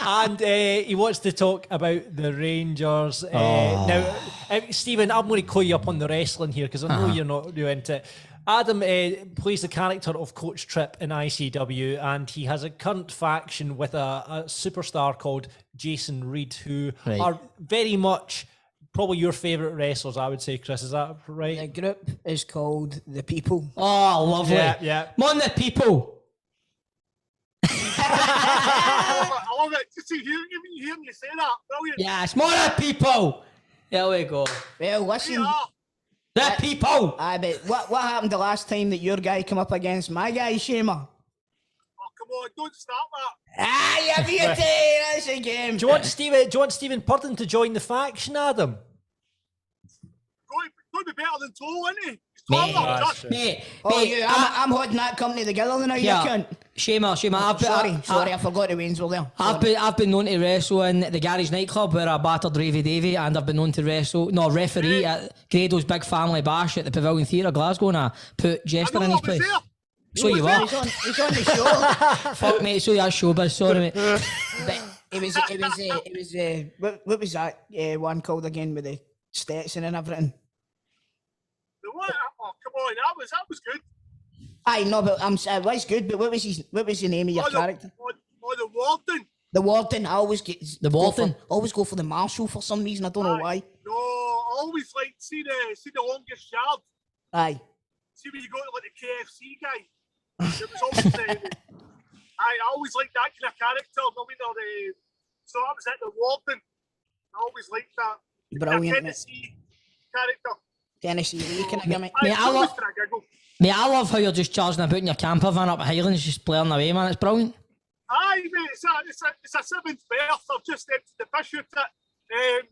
And he wants to talk about the Rangers. Now, Stephen, I'm going to call you up on the wrestling here because I know you're not really into it. Adam plays the character of Coach Tripp in ICW, and he has a current faction with a superstar called Jason Reed, who are very much probably your favourite wrestlers, I would say, Chris. Is that right? The group is called The People. Oh, lovely. Yeah. Come on, the people. I love it. Just even hearing you say that, brilliant. Yes, more the people. There we go. Well, listen. Yeah. The people. But what happened the last time that your guy come up against my guy, Shamer? Oh, come on, don't start that. You beauty. That's a game. Do you want Stephen Purden to join the faction, Adam? Going to be better than Toll, isn't he? He's Mate, taller, just. Mate, I'm holding that company together now, you cunt. Shamer, Sorry, I forgot the Waynes were there. I've been known to wrestle in the Garage nightclub where I battered Ravy Davy, and I've been known to referee at Grado's Big Family Bash at the Pavilion Theatre, Glasgow, and I put Jester in his place. So you were. He's on the show. Fuck mate, so that's showbiz, sorry mate. But it was what was that one called again with the Stetson and everything? The what? Oh, come on, that was good. Aye, no, but it was good. But what was the name of your character? The Warden. The Warden. I always get The Warden? Always go for the Marshal for some reason. I don't know why. No, I always like see the longest yard. Aye. See when you go to like the KFC guy. It was always I always liked that kind of character. I mean, so I was at the Warden. I always liked that. Brilliant. Tennessee character. Tennessee Lee, can I give me? Mate, I love how you're just charging about in your camper van up at Highlands, just blaring away, man. It's brilliant. Aye, mate, it's a seventh berth. I've just emptied the fish out it.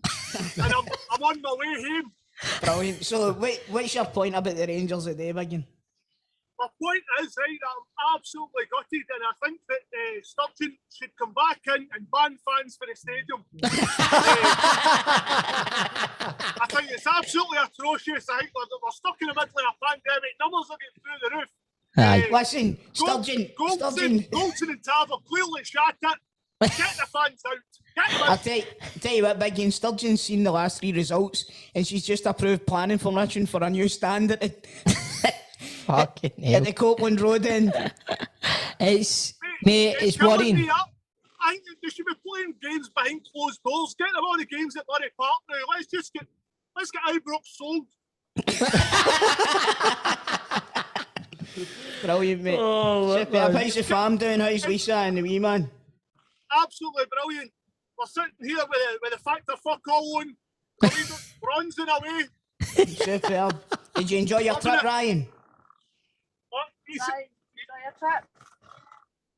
And I'm on my way home. Brilliant. So, what's your point about the Rangers today, Biggin? My point is, right, I'm absolutely gutted, and I think that Sutton should come back in and ban fans for the stadium. I think it's absolutely atrocious. I think we're stuck in the middle of a pandemic. Numbers are getting through the roof. Listen, Sturgeon. Goldson and Tarver clearly shot it. Get the fans out. I'll tell you what, Biggie, Sturgeon's seen the last 3 results, and she's just approved planning permission for a new stand at the Copeland Road end. It's worrying. I think they should be playing games behind closed doors. Get them all the games at Murray Park now. Let's get Ibrox sold. Brilliant, mate. How's the farm doing? How's Lisa and the wee man? Absolutely brilliant. We're sitting here with the factor fuck all on. Bronzing away. Superb. Did you enjoy your trip, Ryan? What? Enjoy your trip?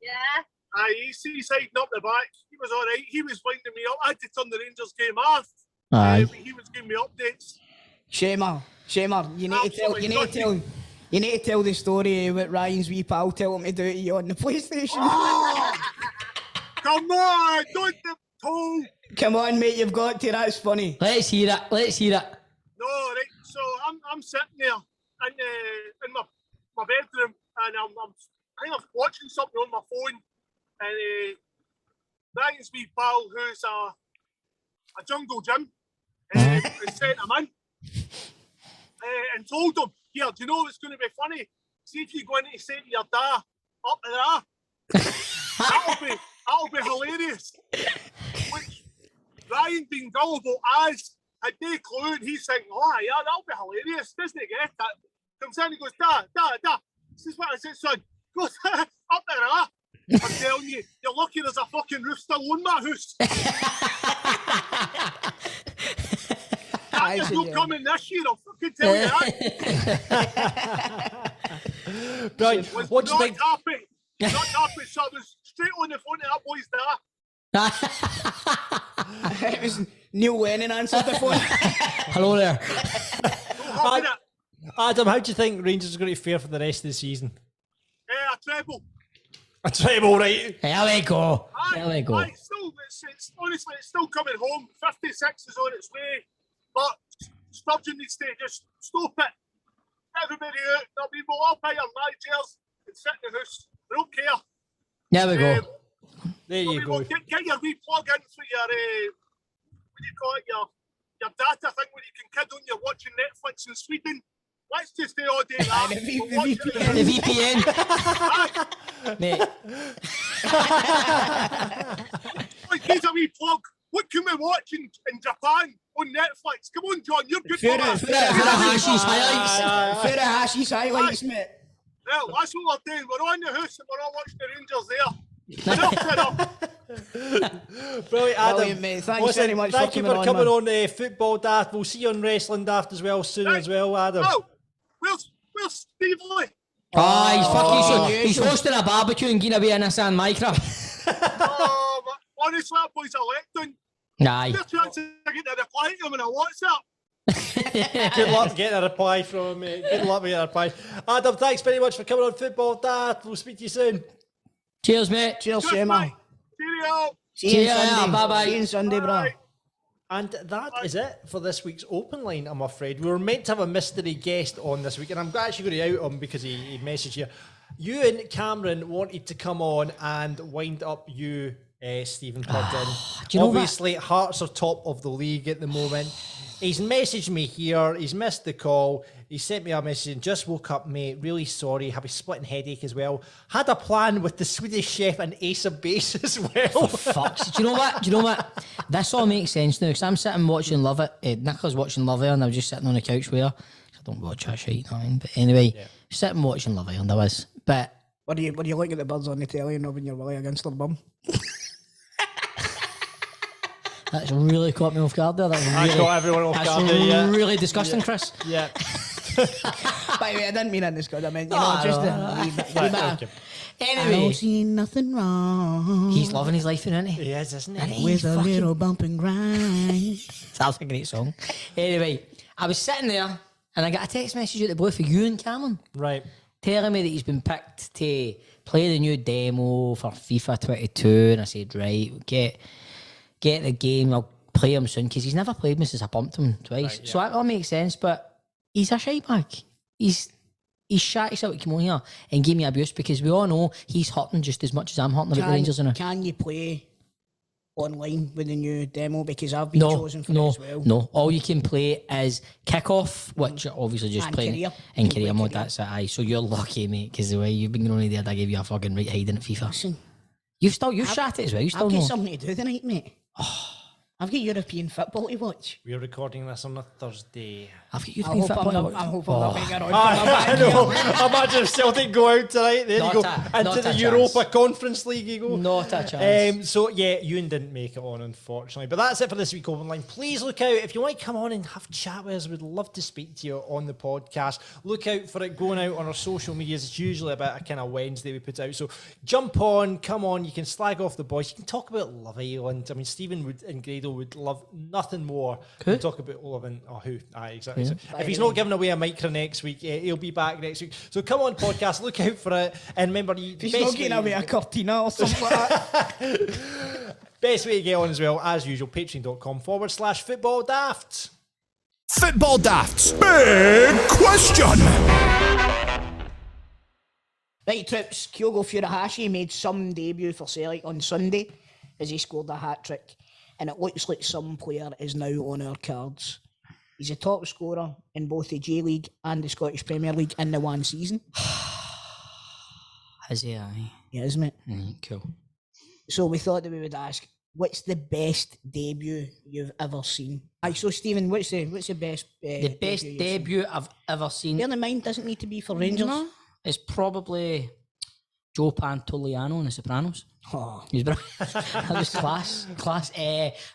Yeah. Aye, he's hiding up the back. He was all right. He was winding me up. I had to turn the Rangers game off. He was giving me updates. Shamer, you need to tell the story about Ryan's wee pal telling me to do to you on the PlayStation. Oh, come on, don't Toll. Come on, mate, you've got to. That's funny. Let's hear it. No, right. So I'm sitting there in my bedroom, and I think I'm watching something on my phone, and Ryan's wee pal, who's a jungle gym, sent him in and told him, "Here, do you know what's going to be funny? See if you go in to say to your dad up there, that'll be hilarious." Which Ryan, being gullible as had no clue, and he's saying, "Oh yeah, that'll be hilarious." Doesn't he get that? Comes in and goes, "Dad, this is what I said, son." Goes up there. I'm telling you, you're lucky there's a fucking roof still on that house. There's no coming this year, I'll fucking tell you that. Brilliant. What do you think? Not happy, so I was straight on the phone to that boy's dad. It was Neil Lennon answered the phone. Hello there. Adam, how do you think Rangers are going to fare for the rest of the season? A treble. A treble, right? There we go. There we go. It's honestly, it's still coming home. 56 is on its way. But Sturgeon needs to just stop it. Everybody out. We'll all buy our managers and sit in the house. We don't care. There we go. There you go. Get your wee plug in for your, what do you call it, your data thing where you can kid on you're watching Netflix in Sweden. Let's just do all day that. The VPN. Mate. Here's a wee plug. What can we watch in Japan on Netflix? Come on, John, you're good for that. Furahashi's highlights, mate. Well, that's what we're doing. We're on the house and we're all watching the Rangers there. Brilliant, Adam. Brilliant, mate. Thanks very much thank for you coming for coming on, on Football Daft. We'll see you on Wrestling Daft as well soon as well, Adam. Oh, where's Steve Lee? He's hosting a barbecue and getting away in a sand Minecraft. Honestly, that boy's a letdown. Aye. There's a chance I get a reply to him in a WhatsApp. Good luck getting a reply from him, mate. Good luck with your reply. Adam, thanks very much for coming on Football Daft. We'll speak to you soon. Cheers, mate. Cheers, Shema. Cheerio. See you on Sunday. Bye-bye. See you on Sunday, bro. And that is it for this week's open line, I'm afraid. We were meant to have a mystery guest on this week, and I'm actually going to out him because he messaged you. You and Cameron wanted to come on and wind up you, Stephen Purdon. Obviously, Hearts are top of the league at the moment. He's messaged me here. He's missed the call. He sent me a message and just woke up, mate. Really sorry. Have a splitting headache as well. Had a plan with the Swedish chef and Ace of Base as well. Fucks. Do you know what? This all makes sense now because I'm sitting watching Love It. Nicola's watching Love It and I was just sitting on the couch with her. I don't watch that shit, you know what I mean? But anyway, sitting watching Love It and I was. But What do you look at the birds on the telly and rubbing your willy against their bum? That's really caught me off guard there. I caught everyone off guard there, yeah. Really disgusting, Chris. Yeah. By the way, I didn't mean in this good. I mean, Anyway. I don't see nothing wrong. He's loving his life, isn't he? He is, isn't he? With a little bump and grind. Sounds like a great song. Anyway, I was sitting there and I got a text message out the blue for you and Cameron. Right. Telling me that he's been picked to play the new demo for FIFA 22. And I said, right, get the game, I'll play him soon, because he's never played me since I bumped him twice. Right, yeah. So that all makes sense, but he's a shite bag. He's shat himself to come on here and give me abuse, because we all know he's hurting just as much as I'm hurting about the Rangers now. Can you play online with the new demo? Because I've been chosen for it as well. No, all you can play is Kickoff, which you're obviously just And playing career. in career mode. That's it, aye. So you're lucky, mate, because the way you've been going there, I gave you a fucking right hiding at FIFA. Listen, You've shat it as well, you still I've know. got something to do tonight, mate. I've got European football to watch. We're recording this on a Thursday. I've got European football to watch. I'm hoping I'm not going to get on. I know. Imagine if Celtic go out tonight. There you go. Into the Europa Conference League you go. Not a chance. So, yeah, Ewan didn't make it on, unfortunately. But that's it for this week Open Line. Please look out. If you want to come on and have a chat with us, we'd love to speak to you on the podcast. Look out for it going out on our social medias. It's usually about a kind of Wednesday we put out. So jump on, come on. You can slag off the boys. You can talk about Love Island. I mean, Stephen and Grado would love nothing more than talk about all of it. Oh, who? Aye, exactly. Yeah. So if he's not giving away a micro next week, he'll be back next week. So come on, podcast, look out for it. And remember, He's not getting away a Cortina or something like that. Best way to get on as well, as usual, patreon.com/football daft. Football Daft's big question. Right, Trips, Kyogo Furuhashi made some debut for Celtic on Sunday as he scored a hat-trick, and it looks like some player is now on our cards. He's a top scorer in both the J-League and the Scottish Premier League in the one season. Is he? Aye. Yeah, isn't it? Cool. So we thought that we would ask, what's the best debut you've ever seen? Aye, so Stephen, what's the best The best debut I've ever seen. Bear in mind, doesn't need to be for Rangers. No, it's probably Joe Pantoliano in The Sopranos. Oh. He's brilliant. That was class.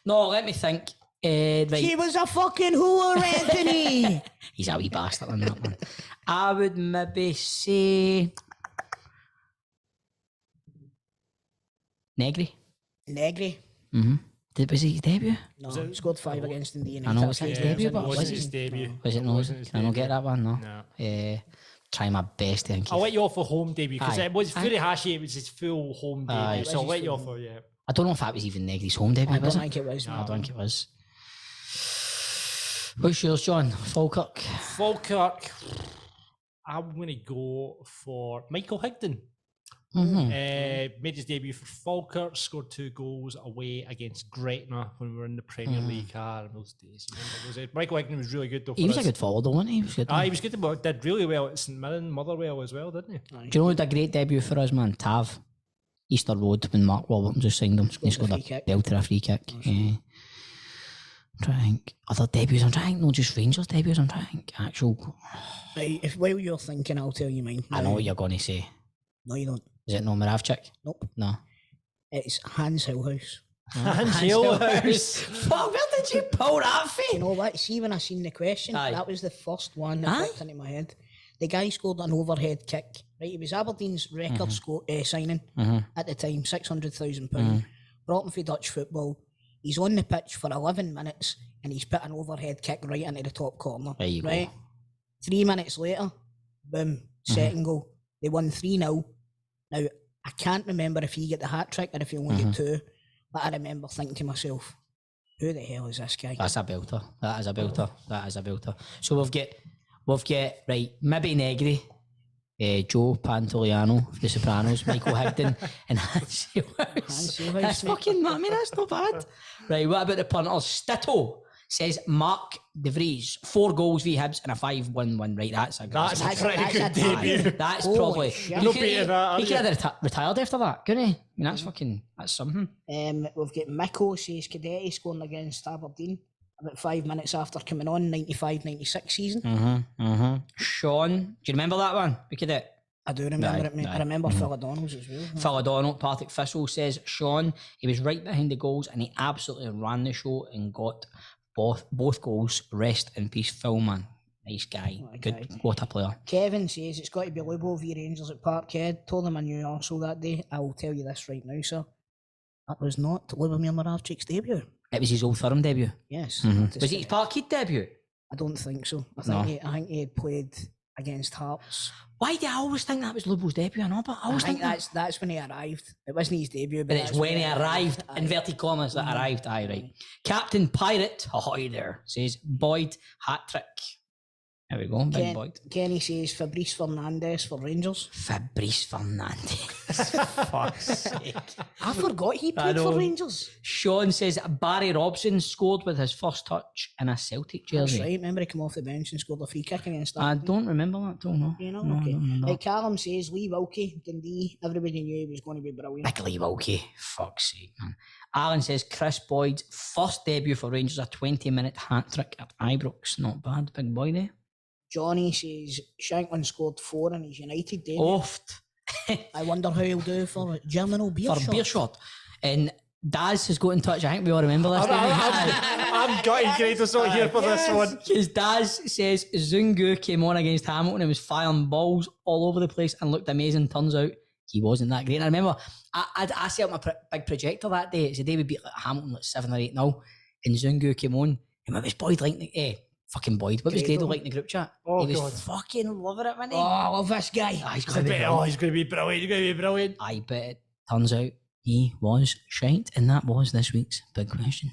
No, let me think. Right. She was a fucking whore, Anthony. He's a wee bastard on that one. I would maybe say Negri. Negri. Was it his debut? No, he scored 5 against Dundee United. I know, was it his debut, but wasn't was his it? debut. Was it not? Can I not get that one? No. No. Try my best to think. I'll let you off for home debut because Aye. it was Furuhashi. It was his full home debut, Aye. so I'll let you off for I don't know if that was even Negri's home debut. I don't Was it? think it was. I don't think it was. What's yours, John? Falkirk. Falkirk. I'm going to go for Michael Higdon. Made his debut for Falkirk, scored 2 goals away against Gretna when we were in the Premier League. Those days. Michael Higdon was really good though. He was a good forward, though, wasn't he? He was good. He was good, but did really well at St Mirren, Motherwell as well, didn't he? Do you know who had a great debut for us, man? Tav. Easter Road when Mark Warburton just signed him. He scored a belter, a free kick. I'm trying to think. Other debuts, I'm trying to think. No, just Rangers debuts, I'm trying to think. Actual. Right, if while you're thinking, I'll tell you mine. I know what you're going to say. No, you don't. Is it no Moravchik? Nope. No. It's Hans Hillhouse. Hans Hillhouse. Fuck, where did you pull that from? You know what? See, when I seen the question, Aye. that was the first one that popped into my head. The guy scored an overhead kick. Right, he was Aberdeen's record signing at the time, £600,000. Brought him for Dutch football. He's on the pitch for 11 minutes and he's put an overhead kick right into the top corner. There you right? go. 3 minutes later, boom, second goal. They won 3-0. Now, I can't remember if he got the hat trick or if he only got 2, but I remember thinking to myself, who the hell is this guy? That's a belter. That is a belter. That is a belter. So we've got right, maybe Negri, Joe Pantoliano of The Sopranos, Michael Higdon, and Hans Hillhouse. That's fucking, I mean, that's not bad. Right, what about the punters? Stitto says Mark De Vries, 4 goals v Hibs and a 5-1 win. Right, that's a pretty good debut. That's probably. shit. No beating that, He could have retired after that, couldn't he? I mean, that's something. We've got Miko says Cadetti scoring against Aberdeen about 5 minutes after coming on, 95-96 season. Sean, do you remember that one? We could it. I do remember it, mate. I remember Phil O'Donnell's as well. Phil O'Donnell, Partick Thistle says Sean, he was right behind the goals and he absolutely ran the show and got both goals. Rest in peace, Phil, man. Nice guy. Good. What a player. Kevin says it's got to be Lubo v Rangers at Parkhead. Told him I knew also that day. I will tell you this right now, sir. That was not Lubomir Moravcik's debut. It was his Old Firm debut. Yes. Was it his Parkhead debut? I don't think so. I think he had played against Hearts. Why do I always think that was Lubo's debut? I know, but I always think that. that's when he arrived. It wasn't his debut, But it's when he arrived, inverted commas, that arrived. Aye, right. Captain Pirate, ahoy there, says Boyd hat-trick. There we go, big Boyd. Kenny says Fabrice Fernandes for Rangers. Fabrice Fernandes. Fuck's sake. I forgot he played for Rangers. Sean says Barry Robson scored with his first touch in a Celtic jersey. That's right. Remember he came off the bench and scored a free kick against that. I don't remember that, don't know. You know, no, okay. No. Callum says Lee Wilkie, Dundee. Everybody knew he was going to be brilliant. Big Lee Wilkie. Fuck's sake, man. Alan says Chris Boyd's first debut for Rangers, a 20-minute hat-trick at Ibrox. Not bad, big boy there. Johnny says Shanklin scored 4 in his United debut. Oft. I wonder how he'll do for Germinal Beer For beer shot. And Daz has got in touch. I think we all remember this. I'm gutted Grado's not here for this one. Because Daz says Zungu came on against Hamilton and was firing balls all over the place and looked amazing. Turns out he wasn't that great. And I remember I set up my big projector that day. It's the day we beat Hamilton like 7 or 8-0. And Zungu came on. And what was Boyd like? Fucking Boyd. What was Grado like in the group chat? Oh, he was fucking loving it, wasn't he? Oh, I love this guy. He's going to be brilliant. I bet it turns out he was shite. And that was this week's big question.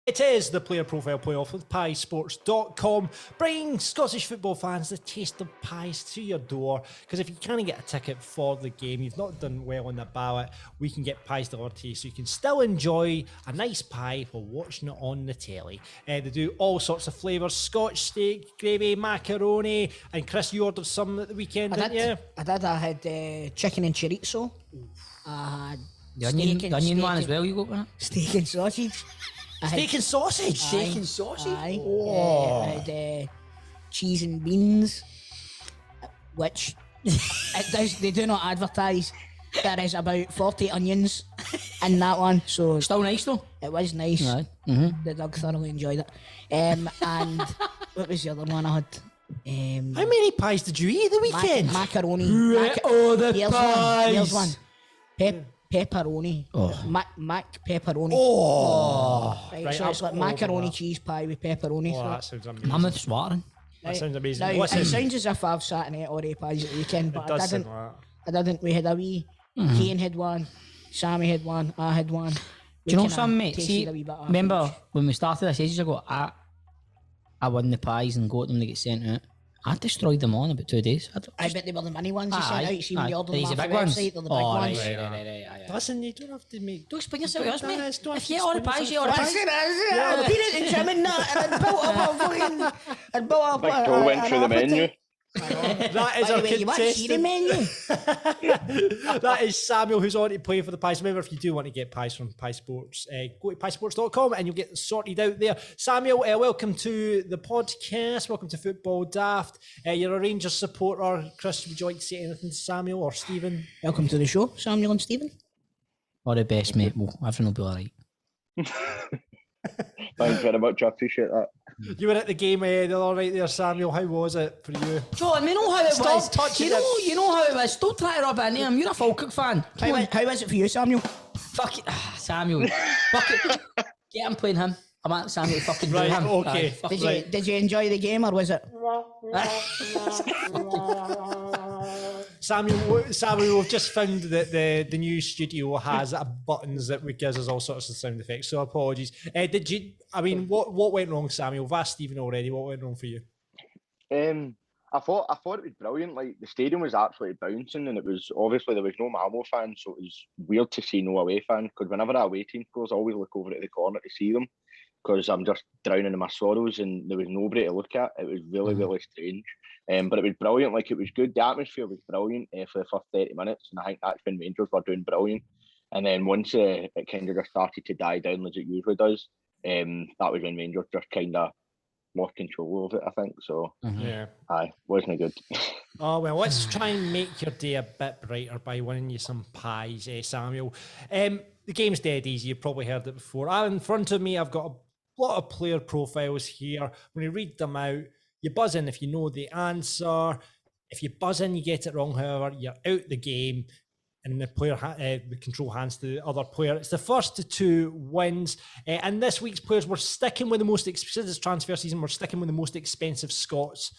It is the Player Profile Playoff with piesports.com, bringing Scottish football fans the taste of pies to your door. Because if you can't get a ticket for the game, you've not done well on the ballot, we can get pies delivered to you so you can still enjoy a nice pie while watching it on the telly. They do all sorts of flavours: Scotch steak, gravy, macaroni, and Chris, you ordered some at the weekend, didn't you? I did. I had chicken and chorizo. I had The onion one as well, you got with it? steak and sausage. Steak and sausage? Steak and sausage? Aye. Oh. I had cheese and beans, which It does. They do not advertise. There is about 40 onions in that one, so Still nice though. it was nice. Right. The dog thoroughly enjoyed it. And what was the other one I had? How many pies did you eat the weekend? Macaroni. The Here's pies. one. Here's one. Pepperoni. Mac pepperoni. Right, so it's like macaroni cheese pie with pepperoni. Oh, through that it. sounds amazing. My mouth's watering. That sounds amazing. Now, Listen, it sounds as if I've sat and ate all the pies at the weekend, it but does I sound didn't. like that. I didn't. We had a wee. Kane had one. Sammy had one. I had one. Do you know something, mate? See, a wee bit of remember when we started this ages ago, I won the pies and got them to get sent out. I destroyed them all in about 2 days. I bet they were the mini ones you sent out. See when you order them These off are the big ones. website, they're the big ones. Right. Listen, you don't have to make. Don't explain yourself to us, mate. Don't If have you to eat all the explain pies, you eat all the yourself. pies. I've been at the gym and that, and I built up a fucking. I built up Big Toe went through the menu. That is By our the way, you want to see the contestant. menu? That is Samuel, who's on to play for the pies. Remember, if you do want to get pies from Pie Sports, go to piesports.com and you'll get sorted out there. Samuel, welcome to the podcast. Welcome to Football Daft. You're a Rangers supporter. Chris, would you like to say anything to Samuel or Stephen? Welcome to the show, Samuel and Stephen. All the best, mate. Well, everything will be all right. Thanks very much. I appreciate that. You were at the game the other night there, Samuel. How was it for you? John, we know how it Stop was. touching You know how it was. Don't try to rub it in him. You're a Falkirk fan. Come on. How was it for you, Samuel? Fuck it. Samuel. Fuck it. Get him playing him. I want Samuel to fucking Right, do him. okay. Fuck Did right. you did you enjoy the game or was it? Samuel, we've just found that the new studio has buttons that would give us all sorts of sound effects. So apologies. Did you? I mean, what went wrong, Samuel? I've asked Stephen already. What went wrong for you? I thought it was brilliant. Like the stadium was absolutely bouncing, and it was obviously there was no Malmo fans, so it was weird to see no away fan. Because whenever our away team goes, I always look over at the corner to see them, because I'm just drowning in my sorrows, and there was nobody to look at. It was really, really strange. But it was brilliant. Like it was good. The atmosphere was brilliant for the first 30 minutes, and I think that's when Rangers were doing brilliant. And then once it kind of just started to die down as it usually does, that was when Rangers just kind of lost control of it, I think. So, Yeah. aye, wasn't good. Oh, well, let's try and make your day a bit brighter by winning you some pies, Samuel. The game's dead easy. You've probably heard it before. In front of me, I've got a lot of player profiles here. When you read them out, you buzz in if you know the answer. If you buzz in, you get it wrong, however, you're out the game. And the player, the control hands to the other player. It's the first to two wins. And this week's players, we're sticking with the most expensive transfer season. We're sticking with the most expensive Scots,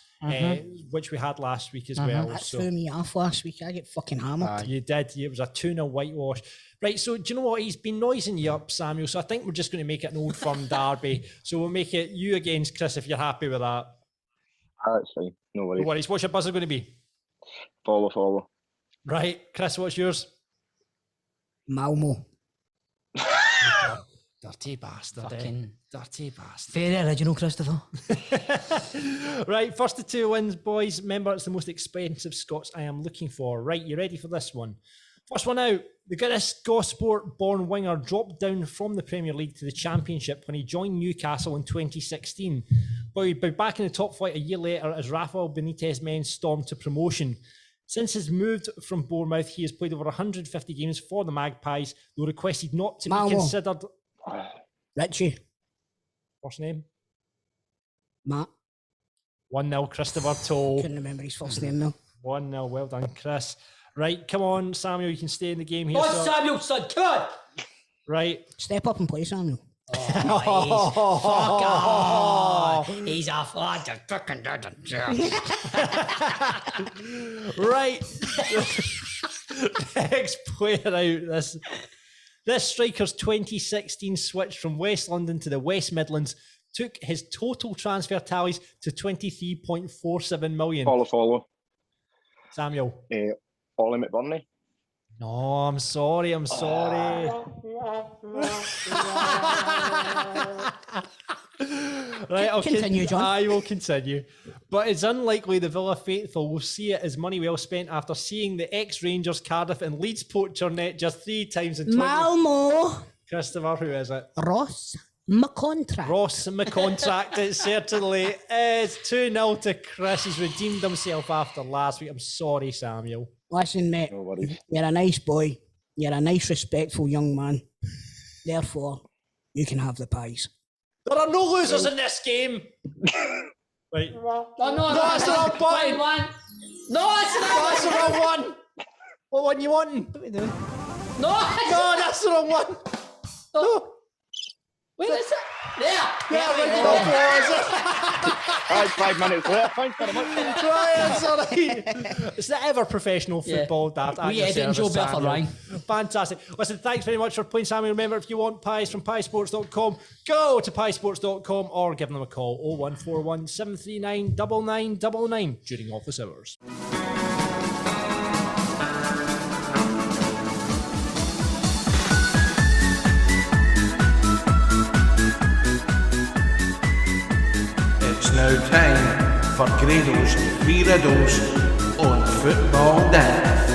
which we had last week as well. That threw me off last week. I get fucking hammered. You did. It was a 2-0 whitewash. Right, so do you know what? He's been noising you up, Samuel. So I think we're just going to make it an old firm derby. So we'll make it you against Chris if you're happy with that. That's fine. No worries. No worries. What's your buzzer going to be? Follow. Right, Chris, what's yours? Malmo. Dirty bastard. Fucking Dirty bastard. very original, Christopher. Right, first to two wins, boys. Remember, it's the most expensive Scots I am looking for. Right, you ready for this one? First one out. The Goodis Gosport-born winger dropped down from the Premier League to the Championship when he joined Newcastle in 2016. But he'd be back in the top flight a year later as Rafael Benitez's men stormed to promotion. Since his move from Bournemouth, he has played over 150 games for the Magpies, though requested not to Malmo. be considered... Richie. First name? Matt. 1-0, Christopher Toll. Couldn't remember his first name though. 1-0, well done, Chris. Right, come on, Samuel, you can stay in the game here. Oh, Samuel, son, come on. Right. Step up and play, Samuel. Oh, he's a fucking Right. Next player out. This striker's 2016 switch from West London to the West Midlands took his total transfer tallies to 23.47 million. Follow. Samuel. Ollie McBurney. No, I'm sorry. Right, I'll Continue, John. I will continue. But it's unlikely the Villa faithful will see it as money well spent after seeing the ex-Rangers, Cardiff and Leeds poacher net just 3 times in 20... Malmo. Christopher, who is it? Ross My contract. Ross, my contract, it certainly is. 2-0 to Chris. He's redeemed himself after last week. I'm sorry, Samuel. Listen, mate, No worries. you're a nice boy. You're a nice, respectful young man. Therefore, you can have the pies. There are no losers in this game. Right. No, that's the wrong button. No, That's the wrong one. What one you wanting? What are we doing? No, That's the wrong one. No. Wait, is it? There. Right, 5 minutes later. Thanks very much. It's all right. It's the ever professional football daft. We edit and Joe Belford, Ryan. Fantastic. Listen, thanks very much for playing, Samuel. Remember, if you want pies from piesports.com, go to piesports.com or give them a call 0141 739 9999 during office hours. It's now time for Grado's 3 riddles on Football Daft.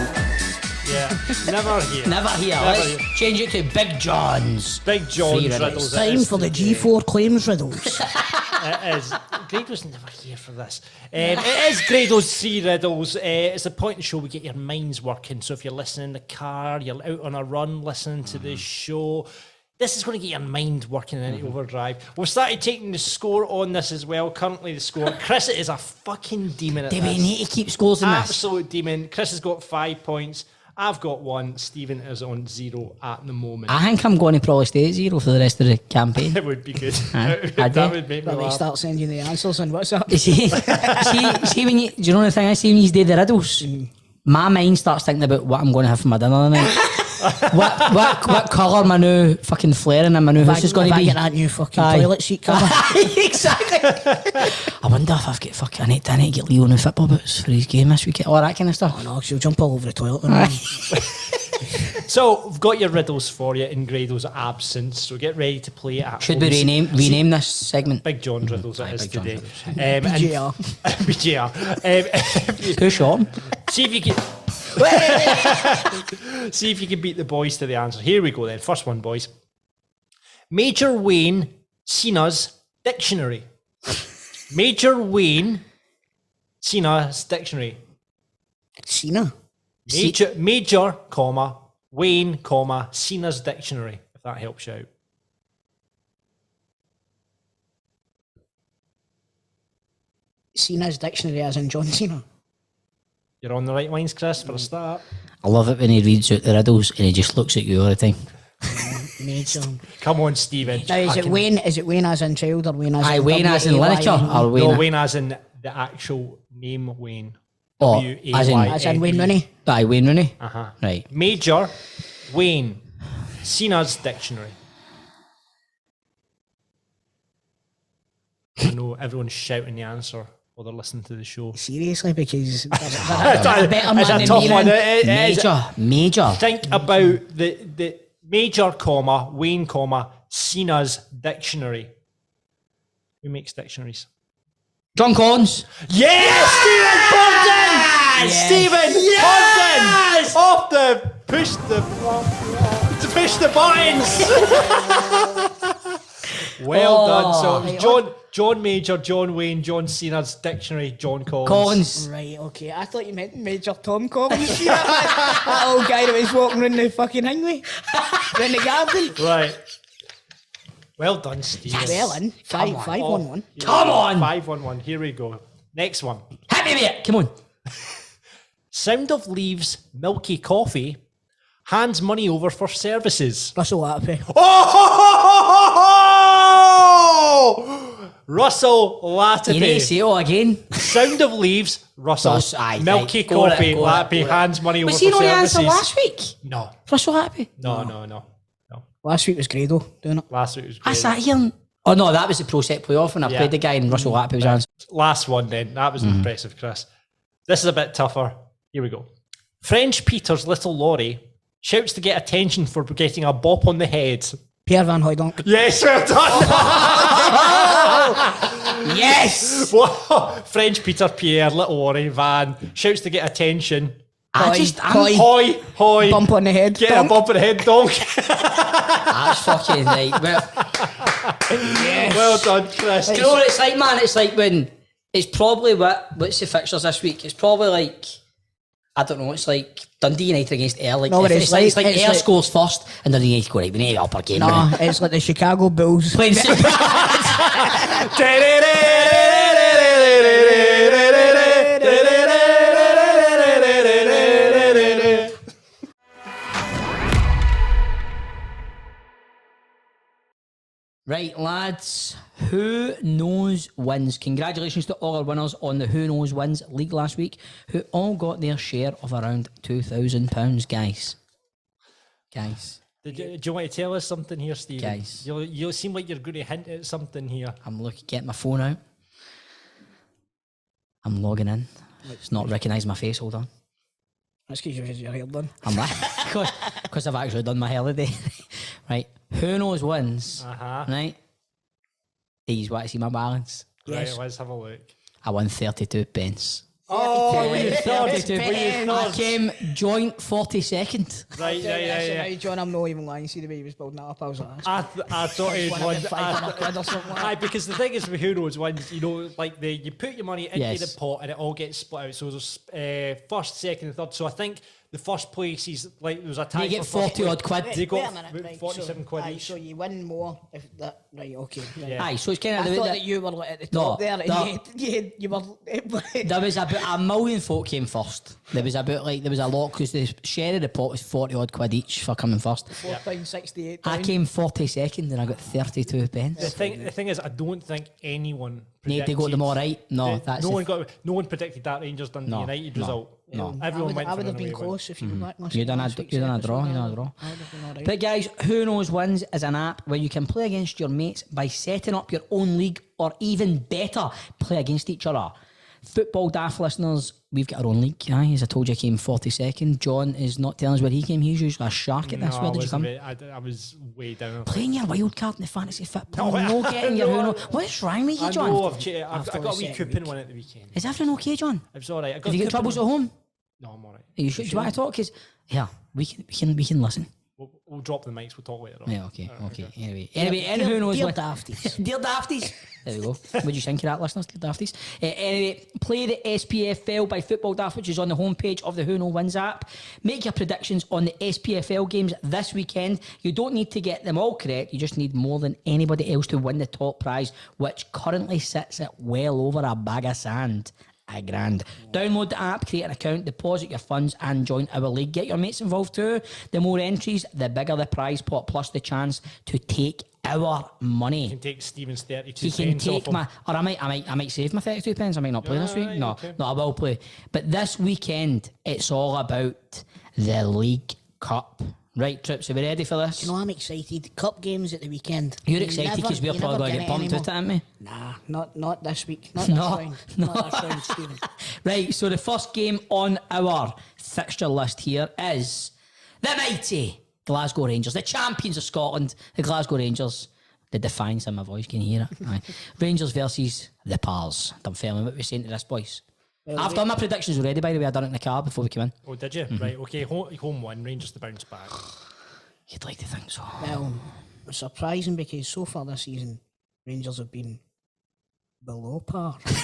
Yeah, never here. Never here. Let's change it to Big John's. Big John's Three riddles. riddles. it Time is for the today. G4 claims riddles. It is. Grado's never here for this. It is Grado's 3 riddles. It's the point of the show we get your minds working. So if you're listening in the car, you're out on a run listening to the show, this is going to get your mind working in overdrive. We've started taking the score on this as well. Currently the score. Chris is a fucking demon at Do this. we need to keep scores in this? Absolute demon. Chris has got 5 points. I've got 1. Stephen is on 0 at the moment. I think I'm going to probably stay at 0 for the rest of the campaign. It would be good. I That do. would make me But they laugh. start sending you the answers on WhatsApp. see when you, do you know the thing I see when you do the riddles? My mind starts thinking about what I'm going to have for my dinner tonight. what colour my new fucking flaring in my new house is going to be. Get that new fucking Aye. toilet seat cover. Exactly. I wonder if I've got fucking. I need to get Leo new football boots for his game this weekend. All that kind of stuff. Oh no, she'll jump all over the toilet. So we've got your riddles for you in Grado's absence. So get ready to play it. At Should we home. rename this segment? Big John riddles it is Big John today. riddles. BJR. BJR. Too short. See if you can. See if you can beat the boys to the answer. Here we go then. First one, boys. Major Wayne Cena's dictionary. Major Wayne Cena's dictionary. Cena. Major, comma, Wayne, comma, Cena's dictionary. If that helps you out. Cena's dictionary as in John Cena. You're on the right lines, Chris, for a start. I love it when he reads out the riddles and he just looks at you all the time. Major. Come on, Stephen. Now is it Wayne? Is it Wayne as in child or Wayne as in? Wayne as in W-A-Y-N-E? lineker or Wayne? No, Wayne as in the actual name Wayne. Oh, W-A-Y-N-E. As in Wayne Rooney. Aye, Wayne Rooney. Uh-huh. Right. Major Wayne Cena's dictionary. I know everyone's shouting the answer while they're listening to the show. Seriously, because they're It's a better man a than tough me. one. then. It is. Major. Think about the major, comma, Wayne, comma, Cena's dictionary. Who makes dictionaries? John Collins. Yes! Stephen Borden! Yes! Stephen Borden! Off the push the buttons! Well done. So it was John Major, John Wayne, John Cena's dictionary, John Collins. Right, okay. I thought you meant Major Tom Collins. That old guy that was walking around the fucking hangway. Around the garden. Right. Well done, Stephen. Well in. 5-1-1. Come on. 5-1-1. Here we go. Next one. Hit me, mate. Come on. Sound of leaves milky coffee, hands money over for services. Russell Latapy. Oh! Russell You need to say Latapy. it all again. Sound of leaves, Russell. Aye, milky right. Go coffee, it, go it, Latapy, go it. hands money over Was for he not the services. answer last week? No, Russell Happy. no. Last week was Grado doing it. Last week was I great. sat here and... Oh, no, that was the Pro Set playoff when I Yeah. played the guy and Russell Happy was answering. Last one then. That was impressive, Chris. This is a bit tougher. Here we go. French Peter's little Laurie shouts to get attention for getting a bop on the head. Pierre Van Hooydonk. Yes, well done. Yes! Whoa. French Peter, Pierre, little Laurie, Van shouts to get attention. Hoy. Hoy. Bump on the head. Get a donk. bump on the head, donk. That's fucking right. Well, Well done, Chris. Do you know what it's like, man? It's like when it's probably what's the fixtures this week? It's probably like, I don't know. It's like Dundee United against Ayr. Like, No, it's like Ayr scores first and Dundee United go right. We need up our game. No, it's like the Chicago Bulls playing. Right, lads, Who Knows Wins. Congratulations to all our winners on the Who Knows Wins League last week, who all got their share of around £2,000, guys. Do you want to tell us something here, Stephen? Guys. You seem like you're going to hint at something here. I'm getting my phone out. I'm logging in. It's not recognising my face, hold on. That's because you've had your hair done. I'm right. Because I've actually done my hair today. Right. Who Knows Wins. Right. These want to see my balance. Yes. Right, let's have a look. I won 32 pence. Oh, were you third? I came joint 42nd. Right. John, I'm not even lying. See the way he was building that up. I was like, I thought he'd won. £500 or something like that. Because the thing is with Who Knows Wins, you know, like you put your money into the pot and it all gets split out. So there's first, second, and third. So I think the first place is like there was a tie. They get 40 odd quid. They got 47 quid each. So you win more if that. Right, okay. Right. Yeah. Aye, so it's kind of. I thought that you were like at the top there. And you were. There was about a million folk came first. There was a lot because the share of the pot was 40 odd quid each for coming first. £4.68. I came 42nd and I got 32 pence. The thing is, I don't think anyone. Need to go them all right. No, that's no one predicted that Rangers Dundee United result. No, everyone went. I would have been close if you were back. You done a draw. But guys, Who Knows Wins is an app where you can play against your mates by setting up your own league, or even better, play against each other. Football Daft listeners, we've got our own league. Aye, as I told you, I came 42nd. John is not telling us where he came. He's usually a shark at this. Where did you come? I was way down. Playing your wild card in the fantasy football. No getting your Who Knows. What's wrong with you, John? I know I've got a wee coupon one at the weekend. Is everything okay, John? It's all right. Have you got troubles at home? No, I'm all right. Are you sure? Do you want to talk? Because we can listen. We'll drop the mics. We'll talk later on. Yeah, okay. Anyway, and Who Knows Dear what? Dafties. Dear Dafties. There we go. What do you think of that, listeners? Dear Dafties. Anyway, play the SPFL by Football Daft, which is on the homepage of the Who Knows Wins app. Make your predictions on the SPFL games this weekend. You don't need to get them all correct. You just need more than anybody else to win the top prize, which currently sits at well over a bag of sand. £1,000. Download the app, create an account, deposit your funds and join our league. Get your mates involved too. The more entries, the bigger the prize pot, plus the chance to take our money. You can take Stephen's 32 pence. He can take my, or I might save my 32 pence. I might not play this week. No, I will play. But this weekend, it's all about the League Cup. Right, Trips, are we ready for this? You know, I'm excited. Cup games at the weekend. You're excited because we're probably going to get bumped with it, aren't we? Nah, not this week. Not this round. Not this round, Stephen. Right, so the first game on our fixture list here is the mighty Glasgow Rangers, the champions of Scotland, the Glasgow Rangers. The defiance in my voice, can you hear it? Aye. Rangers versus the Pars. Dunfermline, what are we saying to this, boys? Well, I've done my predictions already, by the way. I done it in the car before we came in. Oh, did you? Right, okay. Home one, Rangers to bounce back. You'd like to think so. Well, it's surprising because so far this season, Rangers have been below par. Do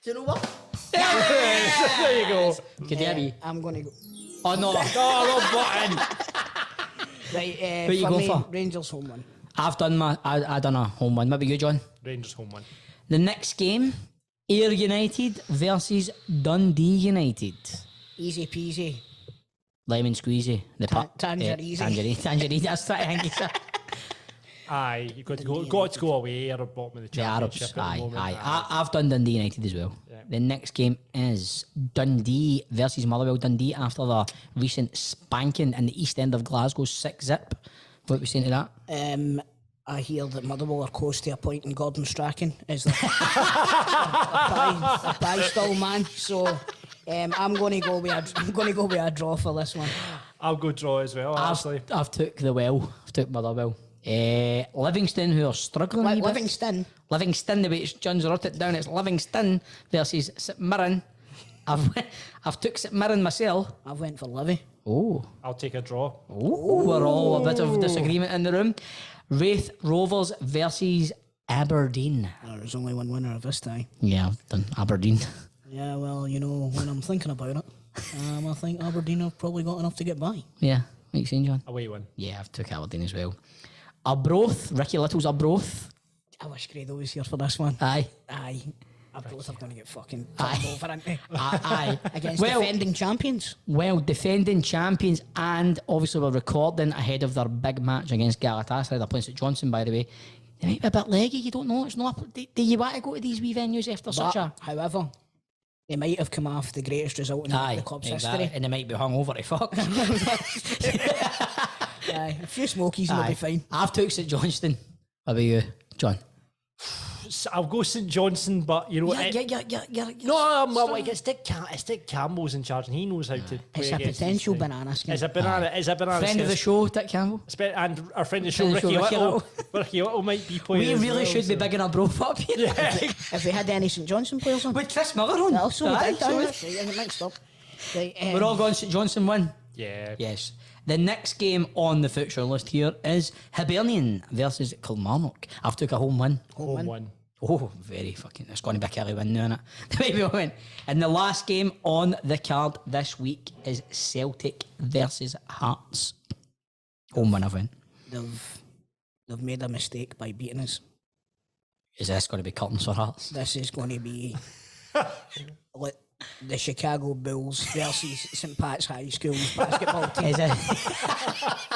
you know what? There you go. Could you be? I'm going to go. Oh, no. Oh, button. Right, what you go for? Rangers home one. I've done I done a home one. Maybe you, John? Rangers home one. The next game, Ayr United versus Dundee United. Easy peasy. Lemon squeezy. Tangerine. Tangerine. That's what I think. Aye, you've got to go away or bottom of the championship. The Arabs, aye. I've done Dundee United as well. Yeah. The next game is Dundee versus Motherwell Dundee after the recent spanking in the east end of Glasgow 6-0. What are we saying to that? I hear that Motherwell are close to appointing Gordon Strachan as the pie stall man. So I'm going to go with a draw for this one. I'll go draw as well. I've took Motherwell. Livingston, who are struggling. Livingston, the way John's wrote it down, it's Livingston versus St Mirren. I've took St Mirren myself. I've went for Livy. Oh. I'll take a draw. Oh, we're all a bit of disagreement in the room. Wraith Rovers versus Aberdeen. There's only one winner of this time. Yeah, I've done Aberdeen. Yeah, well, you know, when I'm thinking about it, I think Aberdeen have probably got enough to get by. Yeah, makes sense, John. Away win. Yeah, I've took Aberdeen as well. Arbroath, Ricky Little's Arbroath. I wish Grado was here for this one. Aye. Arbroath are going to get fucking turned over, aren't they? Aye. Against defending champions. Well, defending champions, and obviously we're recording ahead of their big match against Galatasaray. They're playing St Johnstone, by the way. They might be a bit leggy, you don't know. It's not. Do you want to go to these wee venues after such a... However, they might have come off the greatest result in the club's history. And they might be hungover to fuck. Aye, a few smokies and they'll be fine. I've took St Johnstone. What about you, John? I'll go St Johnstone, but you know, it's Dick Campbell's in charge, and he knows how to play. It's a potential banana skin. It's a banana. Friend of the show, Dick Campbell, and our friend of the show, Ricky Little. Ricky Little might be playing. We really should be bigging our bro up here. Yeah. If we had any St Johnstone players on, with Chris Miller on, also mixed up. We're all going St Johnstone win. Yeah. Yes. The next game on the fixture list here is Hibernian versus Kilmarnock. I've took a home win. Home win. Oh, very fucking... It's going to be a Kelly win now, isn't it? Maybe a win. And the last game on the card this week is Celtic versus Hearts. Home win, I win. They've made a mistake by beating us. Is this going to be curtains for Hearts? This is going to be like the Chicago Bulls versus St Pat's High School's basketball team. Is it?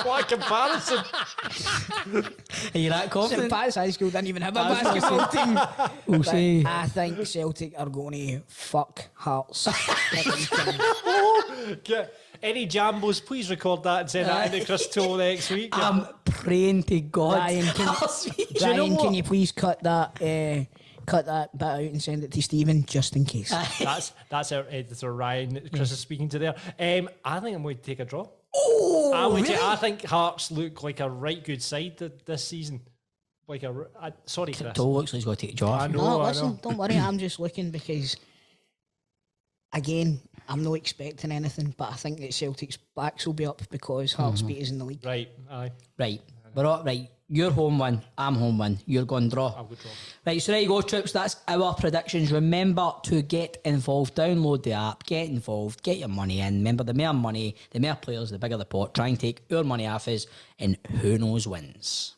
What a comparison! Are you that confident? St Pat's High School didn't even have a basketball team. We'll see. I think Celtic are going to fuck Hearts. Any Jambos, please record that and send that into Chris Toll next week. I'm praying to God. Ryan, can you please cut that bit out and send it to Stephen just in case? That's our editor Ryan that Chris is speaking to there. I think I'm going to take a draw. Oh, really? I think Hearts look like a right good side this season. Sorry, Chris. Toll looks like he's going to take a draw. I know. Listen, don't worry. I'm just looking because, again, I'm not expecting anything, but I think that Celtic's backs will be up because Hearts beat us in the league. Right, aye. Right. We're all right. You're home win. I'm home win. You're going draw. I'll go draw. Right, so there you go, troops. That's our predictions. Remember to get involved. Download the app. Get involved. Get your money in. Remember, the more money, the more players, the bigger the pot. Try and take our money off us, and who knows wins.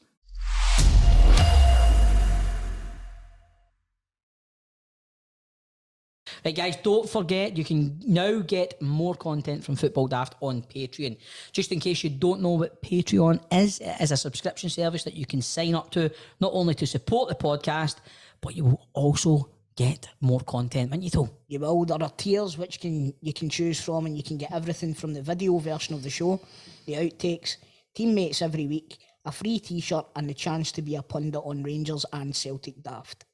Right, guys, don't forget, you can now get more content from Football Daft on Patreon. Just in case you don't know what Patreon is, it is a subscription service that you can sign up to, not only to support the podcast, but you will also get more content, won't you, Tom? You will. There are tiers which you can choose from, and you can get everything from the video version of the show, the outtakes, teammates every week, a free t-shirt, and the chance to be a pundit on Rangers and Celtic Daft.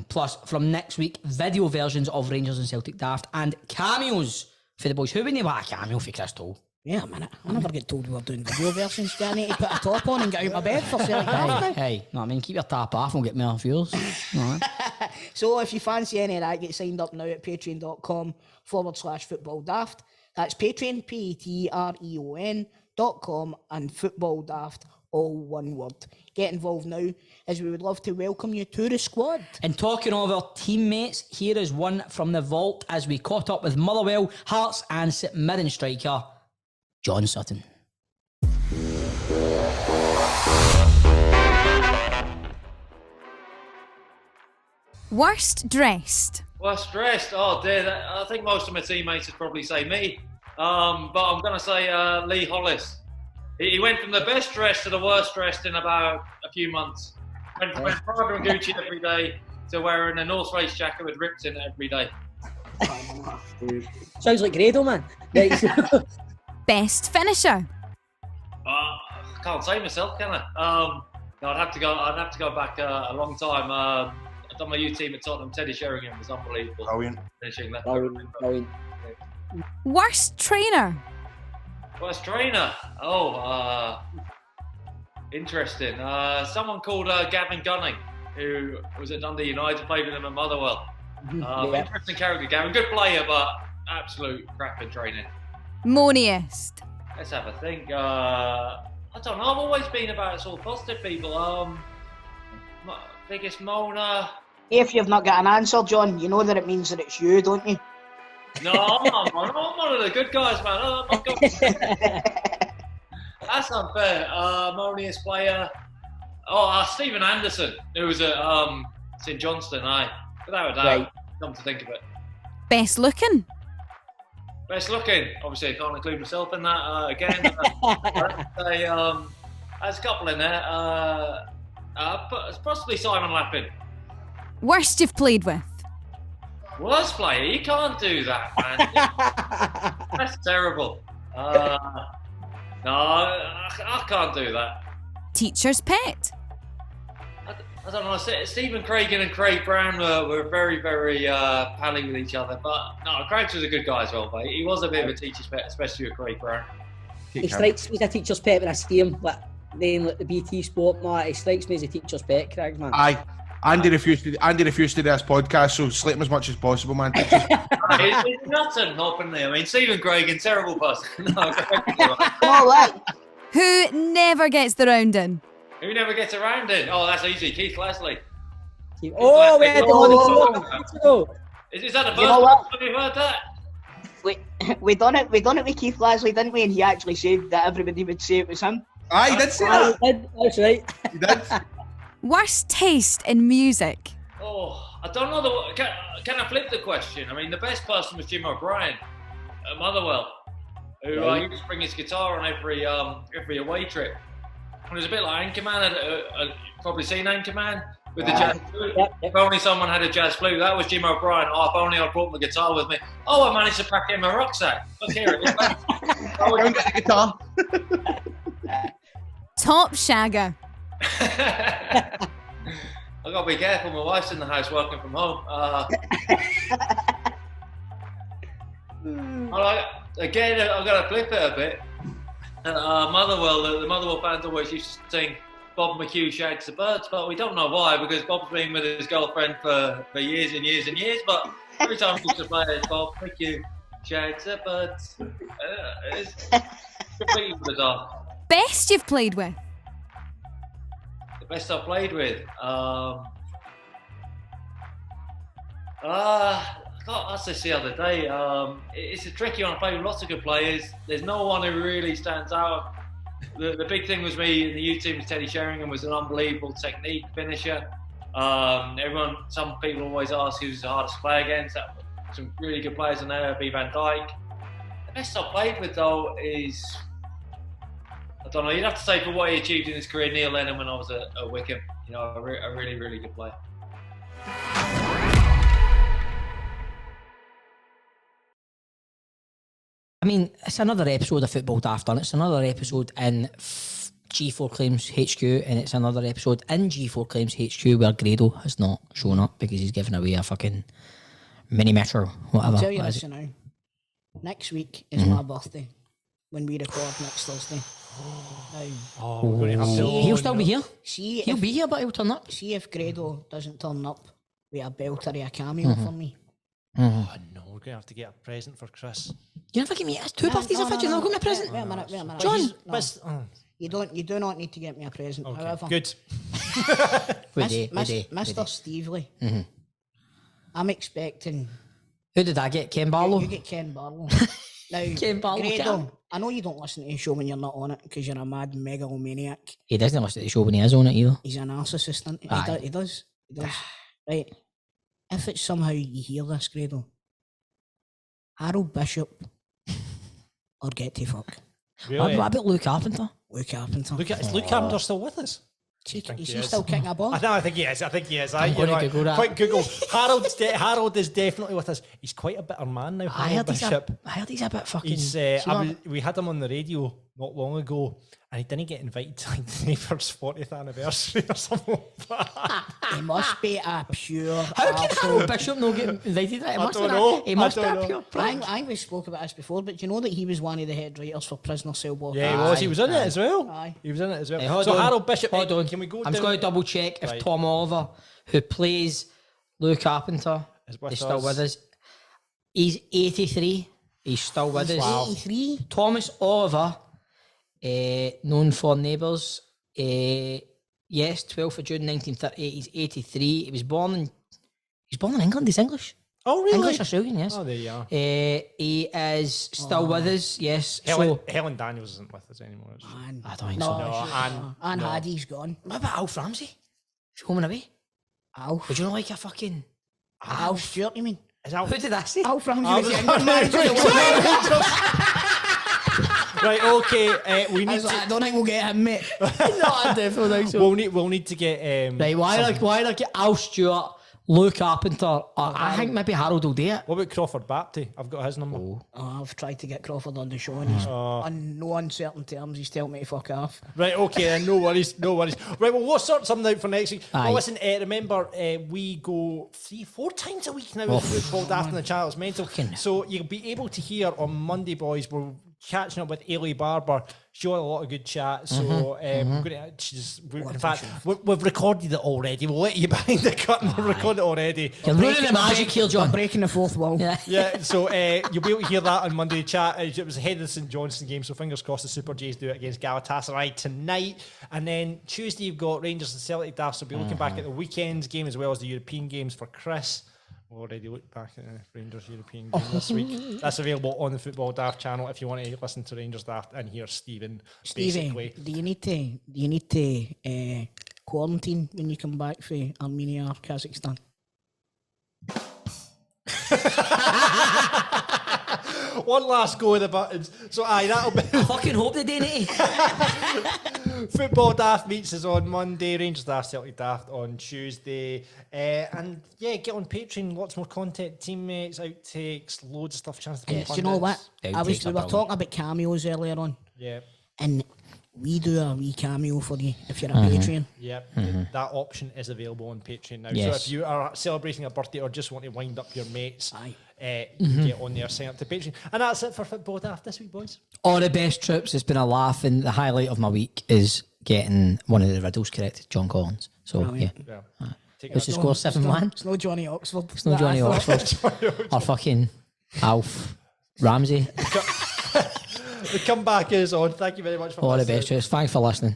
Plus, from next week, video versions of Rangers and Celtic Daft and cameos for the boys. Who wouldn't want a cameo for Chris Toll? Yeah, a minute. I never get told we were doing video versions. Do I need to put a top on and get out of my bed for Celtic Daft? Hey, no, I mean, keep your top off and we'll get more viewers. Right. So if you fancy any of that, get signed up now at patreon.com/football daft. That's Patreon, patreon.com, and Football Daft, all one word. Get involved now, as we would love to welcome you to the squad. And talking of our teammates, here is one from the vault as we caught up with Motherwell, Hearts and St Mirren striker, John Sutton. Worst dressed? Worst dressed? Oh dear, I think most of my teammates would probably say me. But I'm going to say Lee Hollis. He went from the best dressed to the worst dressed in about a few months. Went from wearing Prada and Gucci every day to wearing a North Face jacket with rips in it every day. Sounds like Grado, man. Best finisher? I can't say myself, can I? No, I'd have to go back a long time. I've done my youth team at Tottenham. Teddy Sheringham was unbelievable. Brilliant. Finishing that. Brilliant. Worst trainer? Worst trainer? Interesting. Someone called Gavin Gunning, who was at Dundee United, played with him at Motherwell. Interesting character, Gavin. Good player, but absolute crap in training. Moaniest. Let's have a think. I don't know. I've always been about sort of positive people. Biggest moaner. If you've not got an answer, John, you know that it means that it's you, don't you? No, I'm not. I'm one of the good guys, man. I'm not good. That's unfair. Moaniest player. Stephen Anderson, who was at St Johnstone. Without a doubt. Right. Come to think of it. Best looking. Best looking. Obviously, I can't include myself in that again. I'd say, there's a couple in there. Possibly Simon Lappin. Worst you've played with. Worst player? You can't do that, man. That's terrible. No, I can't do that. Teacher's pet. I don't know. Stephen Craigan and Craig Brown were very, very pally with each other. But no, Craig was a good guy as well, mate. He was a bit of a teacher's pet, especially with Craig Brown. He strikes me as a teacher's pet when I see him. Like the BT Sport, man, he strikes me as a teacher's pet, Craig, man. Aye. Andy refused to do this podcast, so sleep as much as possible, man. He's nuts and hopping there. I mean, Stephen Craigan, terrible person. No, Who never gets the round in? Who never gets around it? Oh, that's easy. Keith Leslie. We had him on. Is that the first You know what? time you've heard that? We done it with Keith Leslie, didn't we? And he actually said that everybody would say it was him. Aye, he did say that. That's right. He did. Worst taste in music. Oh, I don't know. Can I flip the question? I mean, the best person was Jim O'Brien at Motherwell, who used to bring his guitar on every away trip. And it was a bit like Anchorman. I'd probably seen Anchorman with the jazz flute. If only someone had a jazz flute, that was Jim O'Brien. Oh, if only I brought my guitar with me. Oh, I managed to pack it in my rucksack. Look here, it is. Go and get the guitar. Top shagger. I gotta be careful. My wife's in the house working from home. Again, I've got to flip it a bit. Motherwell, the Motherwell fans always used to sing Bob McHugh shags the birds, but we don't know why, because Bob's been with his girlfriend for years and years and years, but every time he used to play it, Bob McHugh shags the birds. It's completely bizarre. Best you've played with. The best I've played with? I asked this the other day. It's a tricky one. I play with lots of good players. There's no one who really stands out. The big thing was me in the youth team. Teddy Sheringham was an unbelievable technique finisher. Some people always ask who's the hardest to play against. Some really good players in there. B. Van Dijk. The best I've played with though is, I don't know. You'd have to say for what he achieved in his career, Neil Lennon when I was at Wickham. You know, a really, really good player. I mean, it's another episode of Football Daft, and it's another episode in G4 Claims HQ, and it's another episode in G4 Claims HQ where Grado has not shown up because he's given away a fucking mini metro, whatever. I'll tell you this now. Next week is my birthday when we record next Thursday. He'll still be here. He'll be here, but he'll turn up. See if Grado doesn't turn up with a belter of a cameo for me. Oh no, we're gonna have to get a present for Chris. You never get me. It's two birthdays I've had. You're not going to present. Wait a minute. John. You do not need to get me a present. Okay, however, good. Mr. Stevely, I'm expecting. Who did I get? Ken Barlow. You get Ken Barlow. Now, Ken Barlow. Grado, I know you don't listen to the show when you're not on it because you're a mad megalomaniac. He doesn't listen to the show when he is on it either. He's a narcissist, isn't he? Aye. He does. Right. If it's somehow you hear this, Grado, Harold Bishop or get to fuck. Really? What about Luke Carpenter? Luke Carpenter. Is Luke Carpenter still with us? Is he still kicking a ball? I think he is. I'm going to Google that. Quick Google. Harold is definitely with us. He's quite a bitter man now. I heard Bishop. he's a bit fucking... We had him on the radio not long ago, and he didn't get invited to like the neighbour's 40th anniversary or something. He must be a pure... How can Harold Bishop not get invited? I don't know. He must be a pure prick. I think we spoke about this before, but do you know that he was one of the head writers for Prisoner Cell Block? Yeah, he was. He was in it as well. Aye. He was in it as well. Hey, hold so on. Harold Bishop, Hold on. Can we go I'm just going to double check if Right. Tom Oliver, who plays Luke Carpenter, is still with us. He's 83. He's still with us. Wow. 83. Thomas Oliver, known for Neighbours. Yes, 12th of June 1938. He's 83. He was born in England. He's English. Oh, really? English Australian, yes. Oh, there you are. He is still with us, yes. Helen Daniels isn't with us anymore. Is she? I don't think so. Anne Haddie's gone. What about Alf Ramsey? Is he home and away? Alf. Would you not like a fucking... Alf Stewart, you mean? Who did I say? Alf Ramsey was the England manager. Right, okay. We need. I don't think we'll get him, mate. No, I definitely think so. We'll need to get. Right, why not get Al Stewart, Lou Carpenter? I think maybe Harold will do it. What about Crawford Bapty? I've got his number. Oh, I've tried to get Crawford on the show and he's on no uncertain terms. He's telling me to fuck off. Right, okay, then no worries. Right, well, we'll sort something out for next week. Aye. Well, listen, remember, we go 3-4 times a week now with Football Daft in the channel. It's mental. So you'll be able to hear on Monday, boys, we're catching up with Ailey Barber. She had a lot of good chat. So we're going to, in fact, we've recorded it already. We'll let you behind the curtain. We've recorded it already. You're ruining the magic here, John. Breaking the fourth wall. Yeah, so you'll be able to hear that on Monday chat. It was ahead of the St Johnstone game, so fingers crossed the Super Jays do it against Galatasaray tonight. And then Tuesday you've got Rangers and Celtic Daft, so we'll be looking back at the weekend's game as well as the European games for Chris. We've already looked back at the Rangers European game this week. That's available on the Football Daft channel if you want to listen to Rangers Daft and hear Stevie, basically. do you need to quarantine when you come back from Armenia or Kazakhstan? One last go of the buttons. So that'll be. I fucking hope they do it. Football Daft meets us on Monday, Rangers Daft, Celtic Daft on Tuesday. And yeah, get on Patreon, lots more content, teammates, outtakes, loads of stuff, chance to Do you know what? We were talking about cameos earlier on. Yeah. And we do a wee cameo for you if you're a Patreon. Yep, that option is available on Patreon now. Yes. So if you are celebrating a birthday or just want to wind up your mates, you can get on there, sign up to Patreon. And that's it for Football Daft this week, boys. All the best trips. It's been a laugh, and the highlight of my week is getting one of the riddles correct, John Collins. So yeah. What's the score? 7-1. It's no Johnny Oxford. It's no Johnny Oxford. Or fucking Alf Ramsey. The comeback is on. Thank you very much for All listening. the best trips. Thanks for listening.